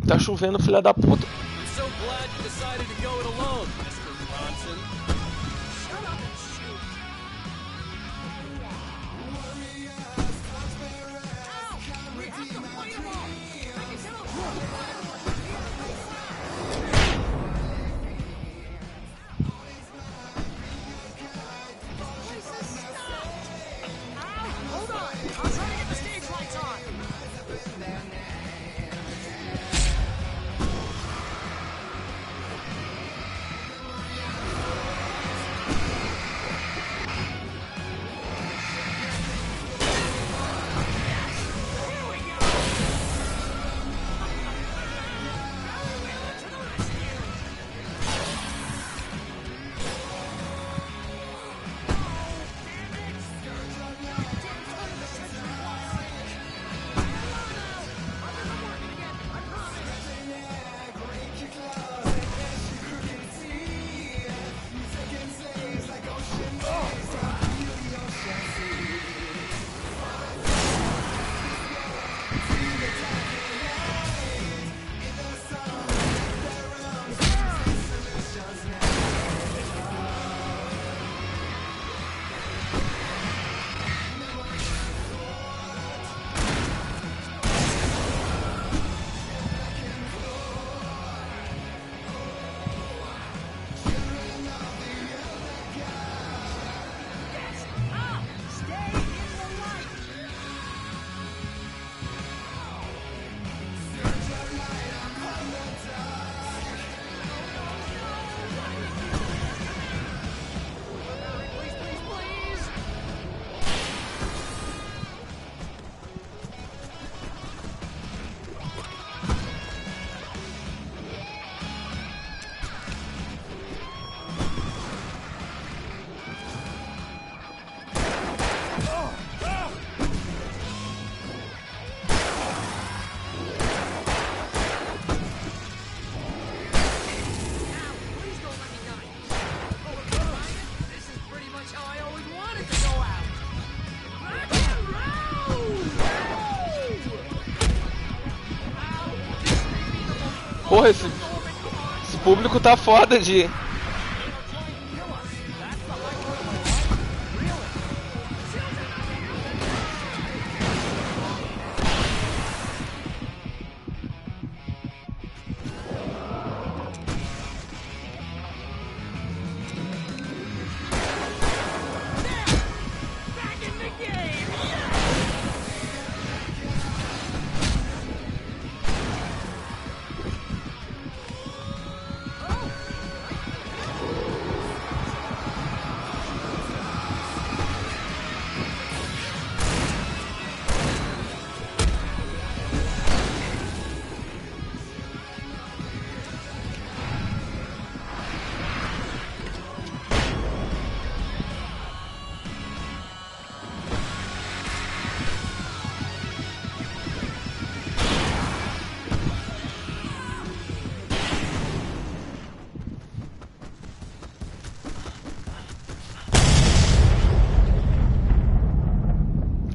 A: Tá chovendo, filha da puta.
J: I'm so glad you decided to go it alone, Mr. Bronson.
G: Shut up and shoot! Al! We have to fight them off! I can set off more of the fireworks from here and help you out! Jesus, stop! Al, hold on! I'll try to get the stage lights on! Here we go! Villain to the rescue! Al, stay in the light! Please, please, please! Al, please don't let me die. Oh, this is pretty much how I always wanted to go out. Rock and roll! Al, this may be the most
A: Porra, esse público tá foda de...
G: Back in the game!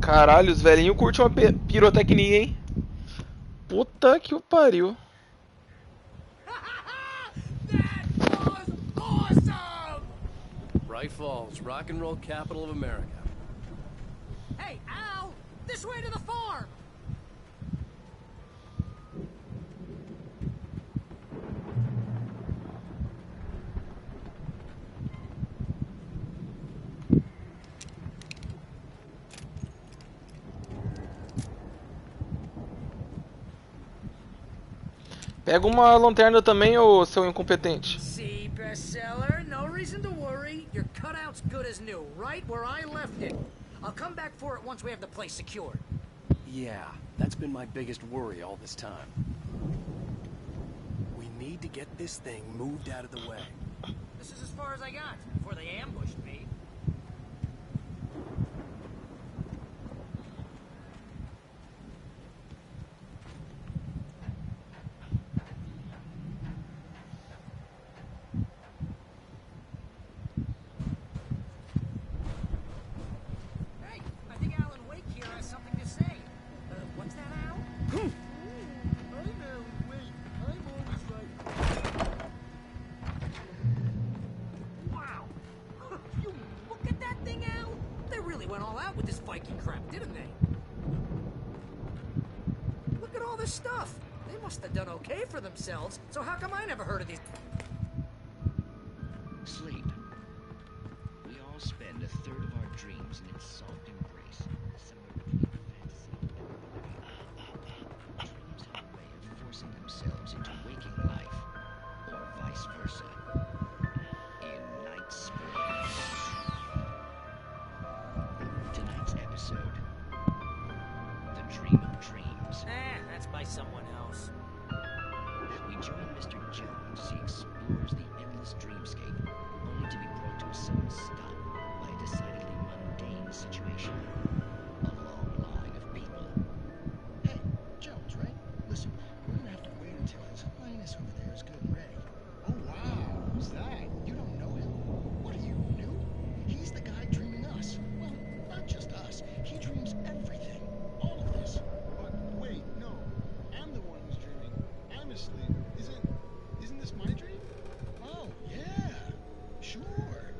A: Caralho, os velhinhos curtem uma pirotecnia, hein? Puta que o pariu.
L: That was awesome!
B: Bright Falls, rock and roll capital of America.
G: Hey, Al! This way to the farm!
A: Pega uma lanterna também, ô seu incompetente.
G: See, bestseller, no reason to worry. Your cutout's good as new, right where I left it. I'll come back for it once we have the place secured.
B: Yeah, that's been my biggest worry all this time. We need to get this thing moved out of the way.
G: This is as far as I got before they ambushed me. Hey, I think Alan Wake here has something to say. What's that, Al?
I: I'm Alan Wake. I'm always right.
G: Wow! You look at that thing, Al! They really went all out with this Viking crap, didn't they? Look at all this stuff. They must have done okay for themselves, so how come I never heard of these?
M: Sleep. We all spend a third of our dreams in its soft embrace, somewhere between fantasy and reality. Dreams have a way of forcing themselves into waking life, or vice versa. In Night Springs. Tonight's episode, The Dream of Dreams.
G: That's by someone else.
M: We join Mr. Jones as he explores the endless dreamscape, only to be brought to a sudden stop by a decidedly mundane situation. A long line of people.
N: Hey, Jones, right? Listen, we're gonna have to wait until his highness over there is good and ready. Oh, wow. Who's that? You don't know him? What are you, new? He's the guy dreaming us. Well, not just us. He dreams everything. All of this.
I: But wait, no. I'm the one who's dreaming. I'm asleep. Isn't this my dream?
N: Oh, yeah. Sure.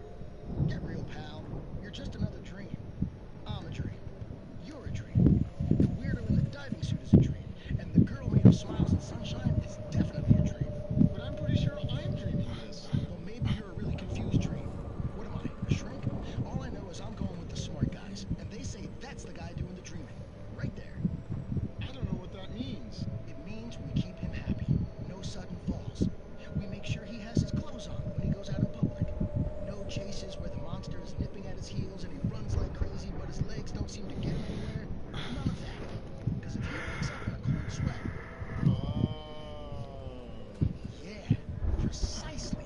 N: Get real, pal. You're just another dream. I'm a dream. You're a dream. The weirdo in the diving suit is a dream. And the girl made of smiles and sunshine is definitely a dream.
I: But I'm pretty sure I'm dreaming this.
N: Well, maybe you're a really confused dream. What am I, a shrink? All I know is I'm going with the smart guys. And they say that's the guy doing the dreaming. Right there.
I: I don't know what that means.
N: It means we keep him happy. No sudden falls. We make sure he has his clothes on when he goes out in public. No chases where the monster is nipping at his heels and he runs like crazy but his legs don't seem to get him anywhere. None of that. Because if he wakes up in a cold sweat... Yeah, precisely.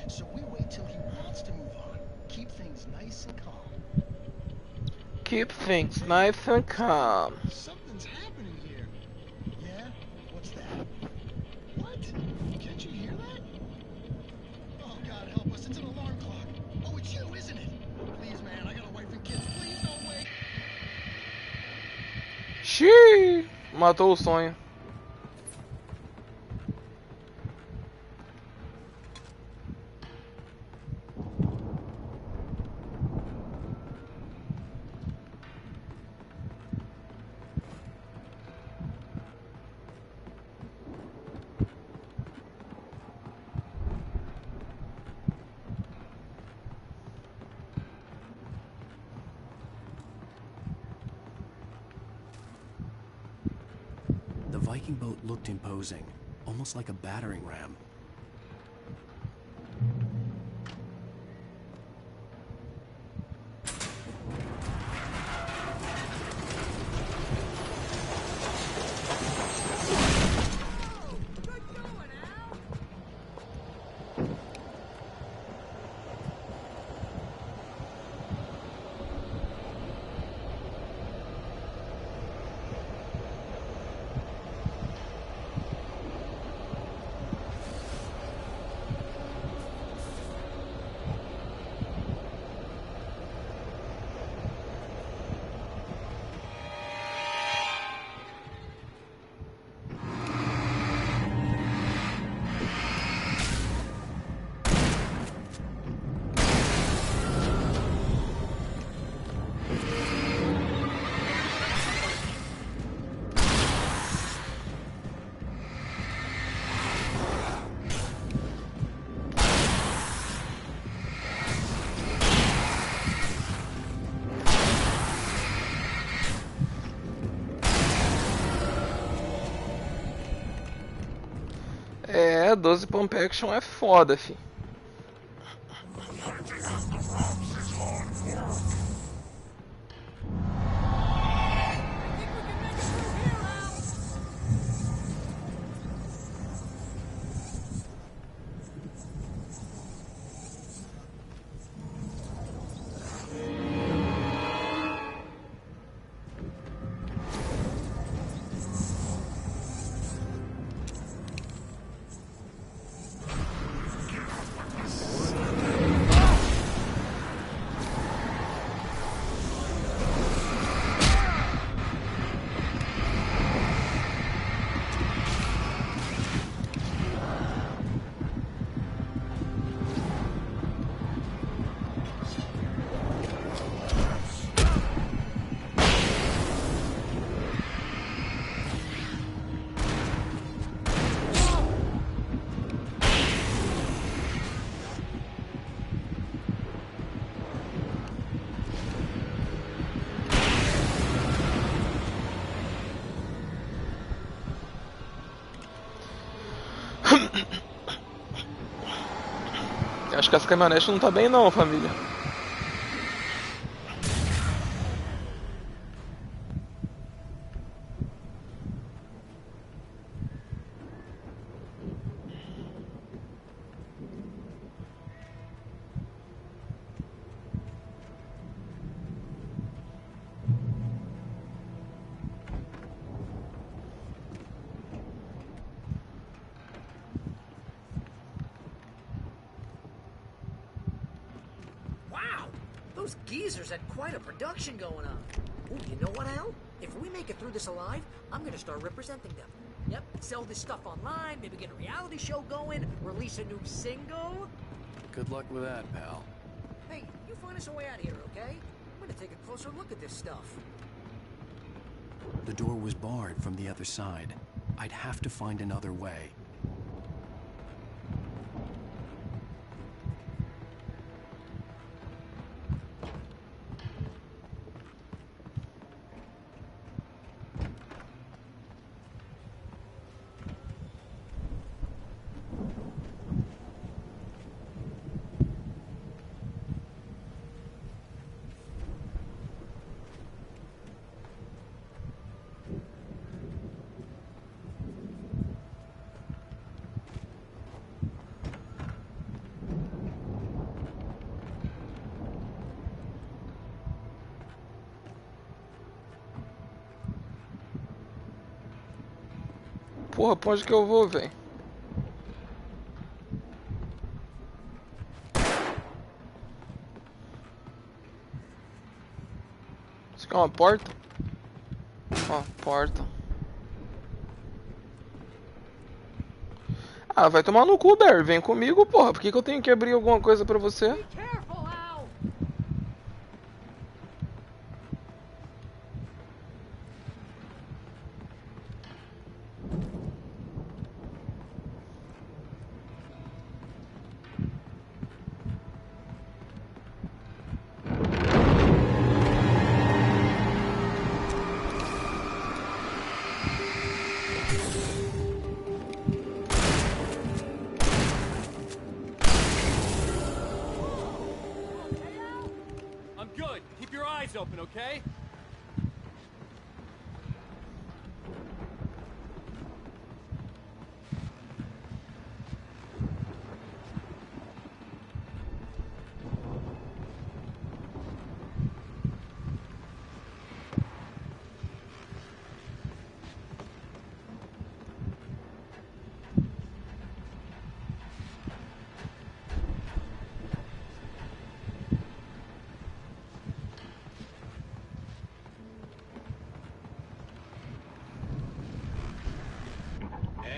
N: So we wait till he wants to move on. Keep things nice and calm.
A: Keep things nice and calm.
I: Something's happening here.
N: Yeah? What's that?
I: What? Can't you hear that?
N: Oh, God help us. It's an alarm clock. Oh, it's you, isn't it? Please, man. I got a wife and kids. Please don't wait.
A: Xiii! Matou o sonho.
B: The Viking boat looked imposing, almost like a battering ram.
A: Cara, 12 pump action é foda, fi. Acho que essa caminhonete não tá bem não, família.
O: Those geezers had quite a production going on. Ooh, you know what, Al? If we make it through this alive, I'm gonna start representing them. Yep, sell this stuff online, maybe get a reality show going, release a new single.
B: Good luck with that, pal.
O: Hey, you find us a way out of here, okay? I'm gonna take a closer look at this stuff.
B: The door was barred from the other side. I'd have to find another way.
A: Porra, pra onde que eu vou, velho? Isso aqui é uma porta? Ó, porta. Ah, vai tomar no cu, Barry. Vem comigo, porra. Por que eu tenho que abrir alguma coisa pra você?
J: Open, okay?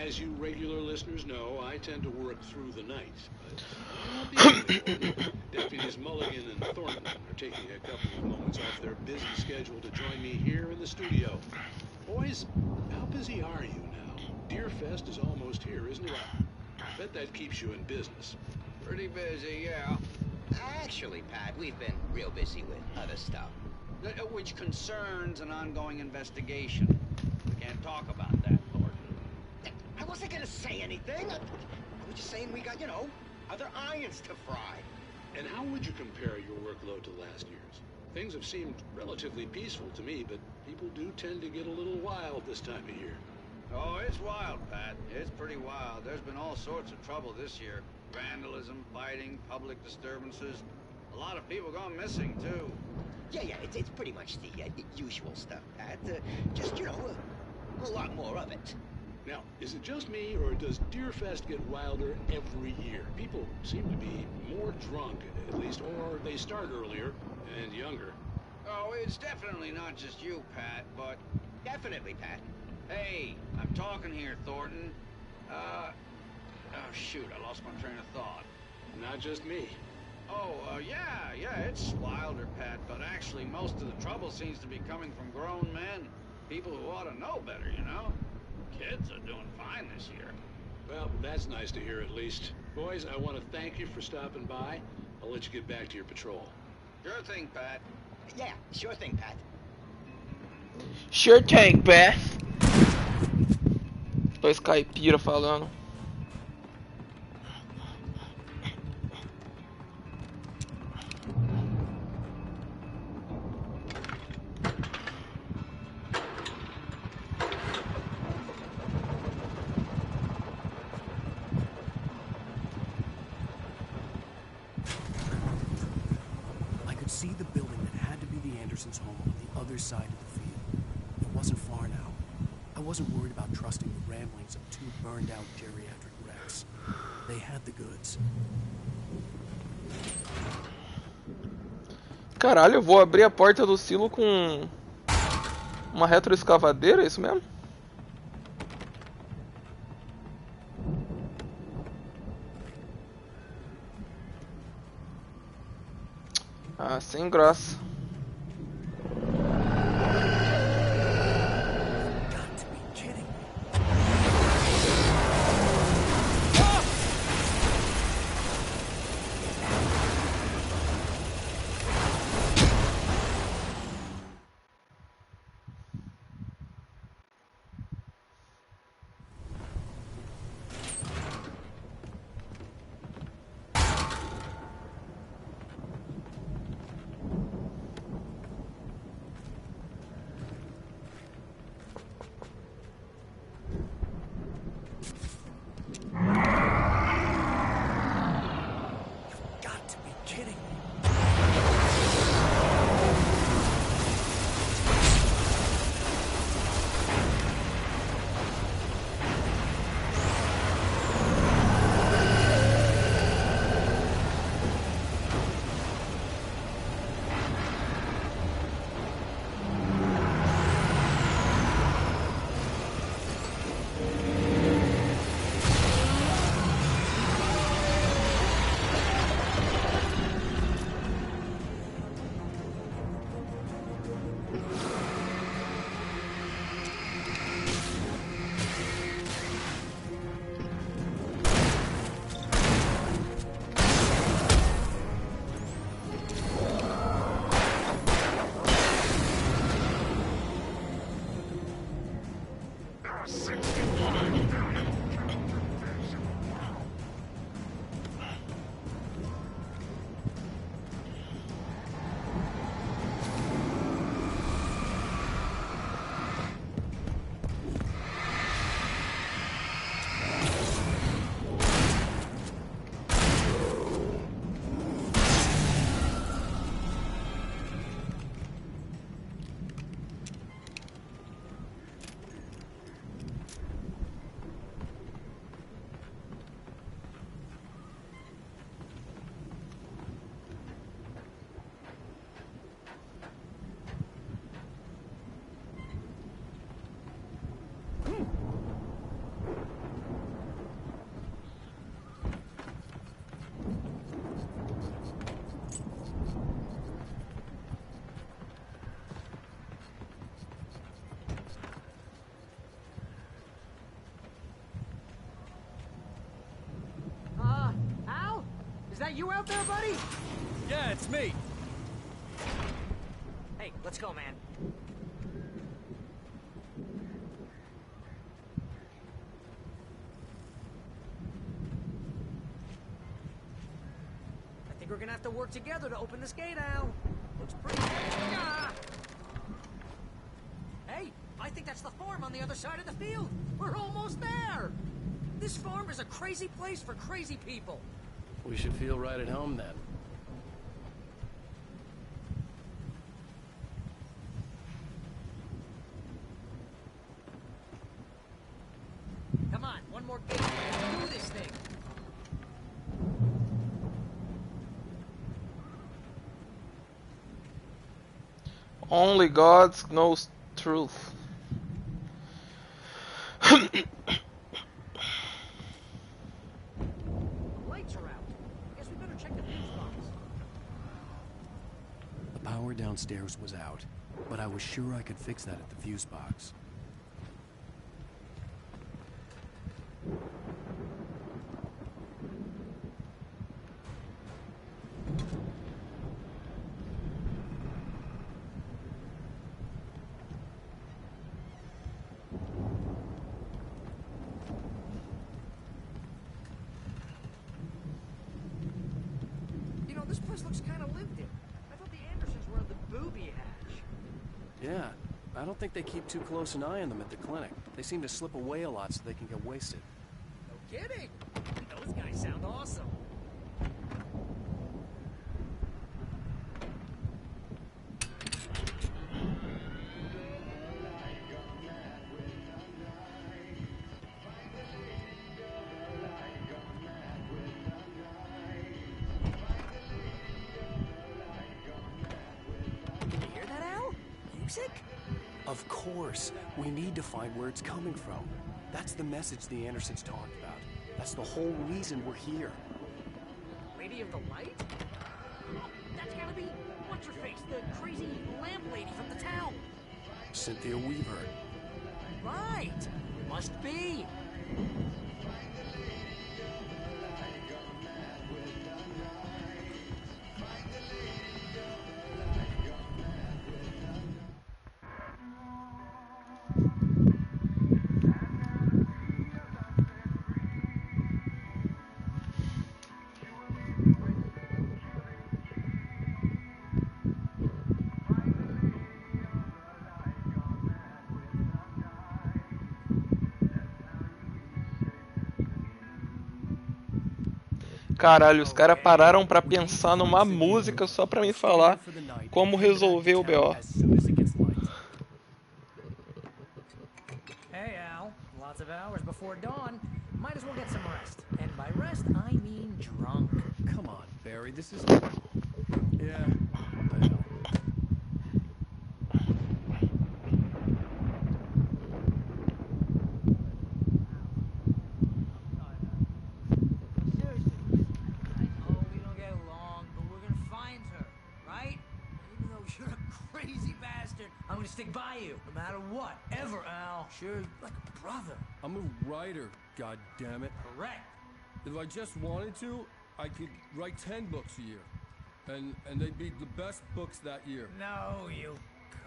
K: As you regular listeners know, I tend to work through the night, but Deputies Mulligan and Thornton are taking a couple of moments off their busy schedule to join me here in the studio. Boys, how busy are you now? Deerfest is almost here, isn't it? I bet that keeps you in business.
M: Pretty busy, yeah. Actually, Pat, we've been real busy with other stuff, which concerns an ongoing investigation. We can't talk about that, Thornton. I wasn't gonna say anything.
F: Just saying we got, you know, other irons to fry.
K: And how would you compare your workload to last year's? Things have seemed relatively peaceful to me, but people do tend to get a little wild this time of year.
P: Oh, it's wild, Pat. It's pretty wild. There's been all sorts of trouble this year. Vandalism, fighting, public disturbances. A lot of people gone missing, too.
F: Yeah, it's pretty much the usual stuff, Pat. Just, you know, a lot more of it.
K: Now, is it just me, or does Deerfest get wilder every year? People seem to be more drunk, at least, or they start earlier and younger.
P: Oh, it's definitely not just you, Pat, but...
F: Definitely, Pat.
P: Hey, I'm talking here, Thornton. Oh, shoot, I lost my train of thought.
K: Not just me.
P: Oh, yeah, it's wilder, Pat, but actually most of the trouble seems to be coming from grown men. People who ought to know better, you know? Kids are doing fine this year.
K: Well, that's nice to hear at least. Boys, I want to thank you for stopping by. I'll let you get back to your patrol.
P: Sure thing, Pat.
F: Yeah, sure thing, Pat.
A: Sure thing, Pat. Dois caipira falando.
B: See the building that had to be the Andersons' home on the other side of the field. It wasn't far now. I wasn't worried about trusting the ramblings of two burned-out geriatric wrecks. They had the goods.
A: Caralho, eu vou abrir a porta do silo com uma retroescavadeira, é isso mesmo? Ah, sem graça.
O: Is that you out there, buddy?
J: Yeah, it's me.
O: Hey, let's go, man. to work together to open this gate, Al. Looks pretty... Ah! Hey, I think that's the farm on the other side of the field. We're almost there. This farm is a crazy place for crazy people.
B: We should feel right at home then.
O: Come on, one more gate. Let's do this thing.
A: Only God knows truth.
O: Lights are out. Guess we better check the fuse box.
B: The power downstairs was out, but I was sure I could fix that at the fuse box.
O: This place looks kind of lived in. I thought the Andersons were in the booby hatch.
B: Yeah, I don't think they keep too close an eye on them at the clinic. They seem to slip away a lot so they can get wasted.
O: No kidding. Those guys sound awesome. Music?
B: Of course. We need to find where it's coming from. That's the message the Andersons talked about. That's the whole reason we're here.
O: Lady of the Light? Oh, that's gotta be what's-her-face, the crazy lamp lady from the town.
B: Cynthia Weaver.
O: Right. Must be.
A: Caralho, os caras pararam pra pensar numa música só pra me falar como resolver o BO.
G: Hey, Al. Lots of hours before dawn. Might as well get some rest. And by rest, I mean drunk.
B: Come on, Barry. This is... Yeah, I know.
G: I'm gonna stick by you, no matter what, ever, Al. Sure, like a brother.
J: I'm a writer, goddammit.
G: Correct.
J: If I just wanted to, I could write 10 books a year. And they'd be the best books that year.
G: No, you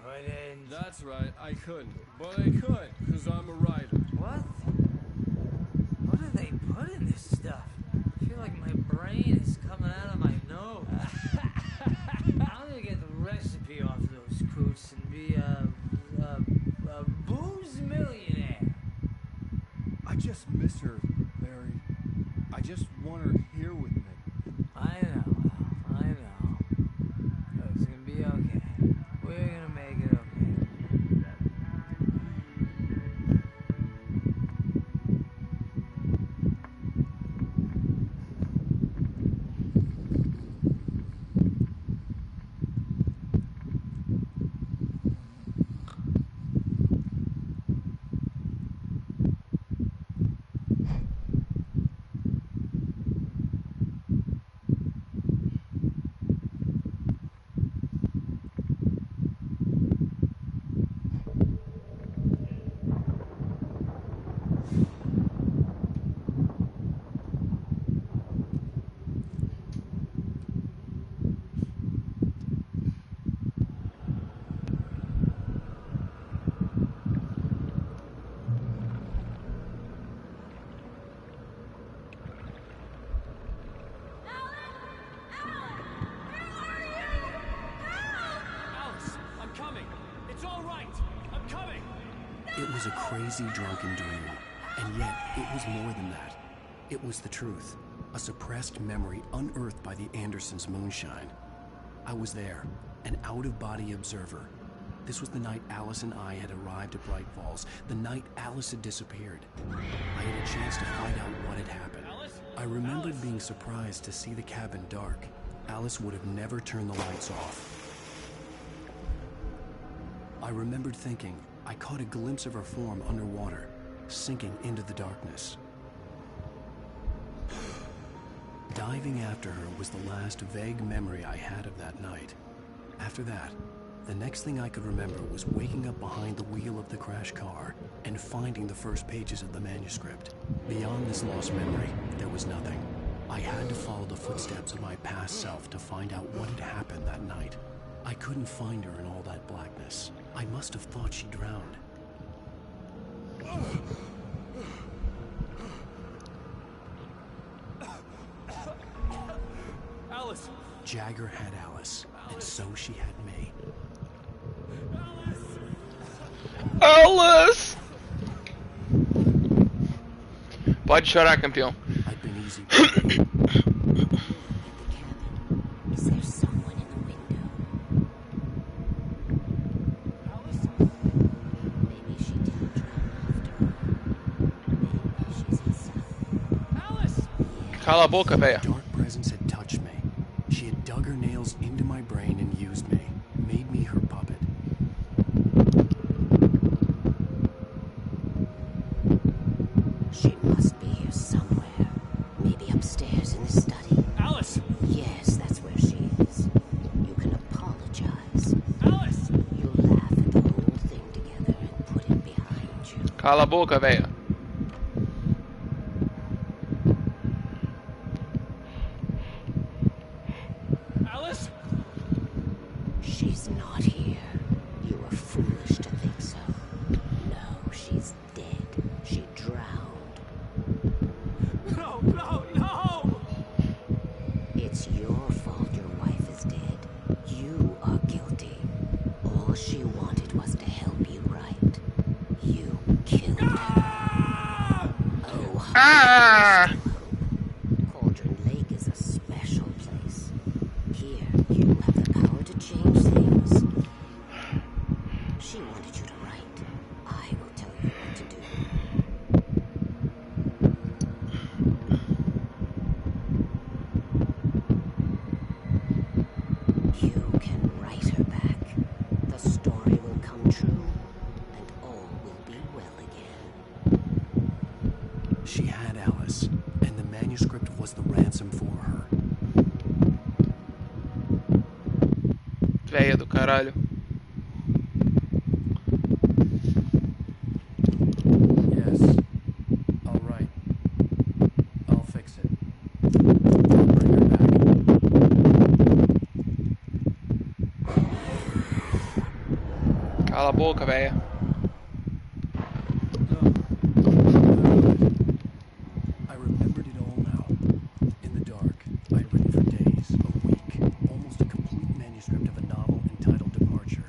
G: couldn't.
J: That's right, I couldn't. But I could, because I'm a writer.
G: What? What do they put in this stuff? I feel like my brain is coming out of my nose. I'm gonna get the recipe off those coots and be a booze millionaire.
J: I just miss her, Barry. I just want her here with me.
G: I know. It's gonna be okay. We're gonna make it okay.
B: It was a crazy, drunken dream, and yet it was more than that. It was the truth, a suppressed memory unearthed by the Andersons' moonshine. I was there, an out-of-body observer. This was the night Alice and I had arrived at Bright Falls, the night Alice had disappeared. I had a chance to find out what had happened. I remembered being surprised to see the cabin dark. Alice would have never turned the lights off. I remembered thinking I caught a glimpse of her form underwater, sinking into the darkness. Diving after her was the last vague memory I had of that night. After that, the next thing I could remember was waking up behind the wheel of the crashed car and finding the first pages of the manuscript. Beyond this lost memory, there was nothing. I had to follow the footsteps of my past self to find out what had happened that night. I couldn't find her in all that blackness. I must have thought she drowned.
J: Alice!
B: Jagger had Alice, and so she had me.
A: Alice! Pode chorar, campeão.
B: I'd been easy.
D: Is there someone in the window?
J: Alice?
D: Maybe she didn't drown after all. Maybe she's inside.
J: Alice!
A: Cala a boca, véia.
B: Dark presence had touched me. She had dug her nails into my brain and used me, made me her puppet.
D: She must be here somewhere. Maybe upstairs in the study.
J: Alice!
D: Yes, that's where she is. You can apologize.
J: Alice!
D: You'll laugh at the whole thing together and put it behind you.
A: Cala a boca, véia.
J: Alice?
D: She's not here. You were foolish to think so. No, she's dead. She drowned.
J: No, no, no!
D: It's your fault your wife is dead. You are guilty. All she wanted was to help you right. You killed her. Oh,
A: Ah!
D: Cauldron Lake is a special place. Here, you have the power to change things. She wanted you to write. I will tell you what to do. You can write her back. The story will come true, and all will be well again.
B: She had Alice, and the manuscript was the ransom for her.
A: Véia do caralho.
B: Yes. All right. I'll fix it. I'll bring her back.
A: Cala a boca, véia.
B: I remembered it all now. In the dark, I'd written for days, a week, almost a complete manuscript of a novel entitled Departure.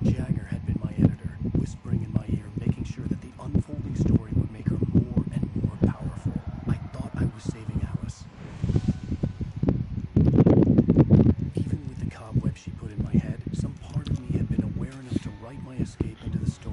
B: Jagger had been my editor, whispering in my ear, making sure that the unfolding story would make her more and more powerful. I thought I was saving Alice. Even with the cobweb she put in my head, some part of me had been aware enough to write my escape into the story.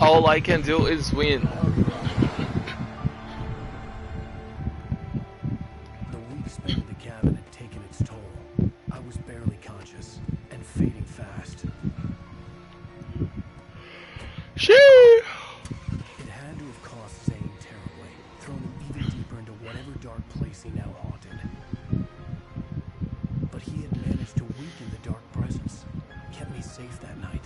A: All I can do is win.
B: The week spent in the cabin had taken its toll. I was barely conscious and fading fast.
A: Shee!
B: It had to have cost Zane terribly, thrown him even deeper into whatever dark place he now haunted. But he had managed to weaken the dark presence, kept me safe that night.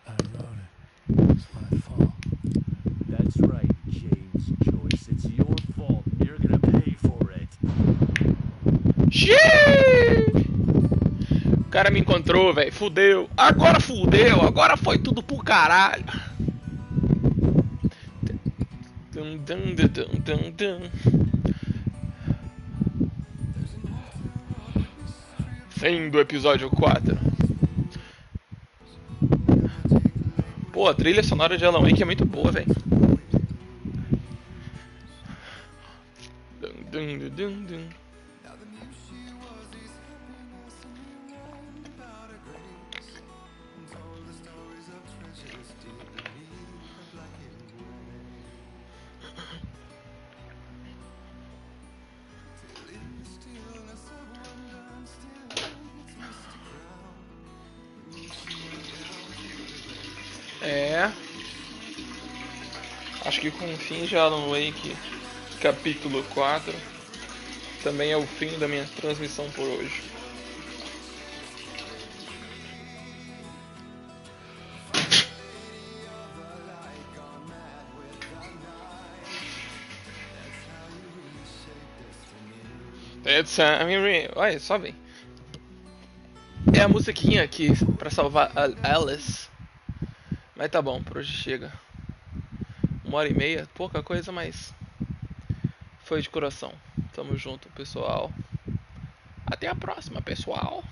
B: I wrote it. It's my fault.
L: That's right, James Joyce. It's your fault. You're gonna pay for it.
A: O cara me encontrou, velho. Fudeu. Agora fudeu. Agora foi tudo pro caralho. Dum, dum, dum, dum, dum. Fim do episódio 4. Pô, a trilha sonora de Alan Wake é muito boa, velho. Dum, dum, dum, dum. É. Acho que com o fim de Alan Wake, capítulo 4, também é o fim da minha transmissão por hoje. Olha, só vem. É a musiquinha aqui pra salvar a Alice. Mas tá bom, por hoje chega. 1h30, pouca coisa, mas foi de coração. Tamo junto, pessoal. Até a próxima, pessoal.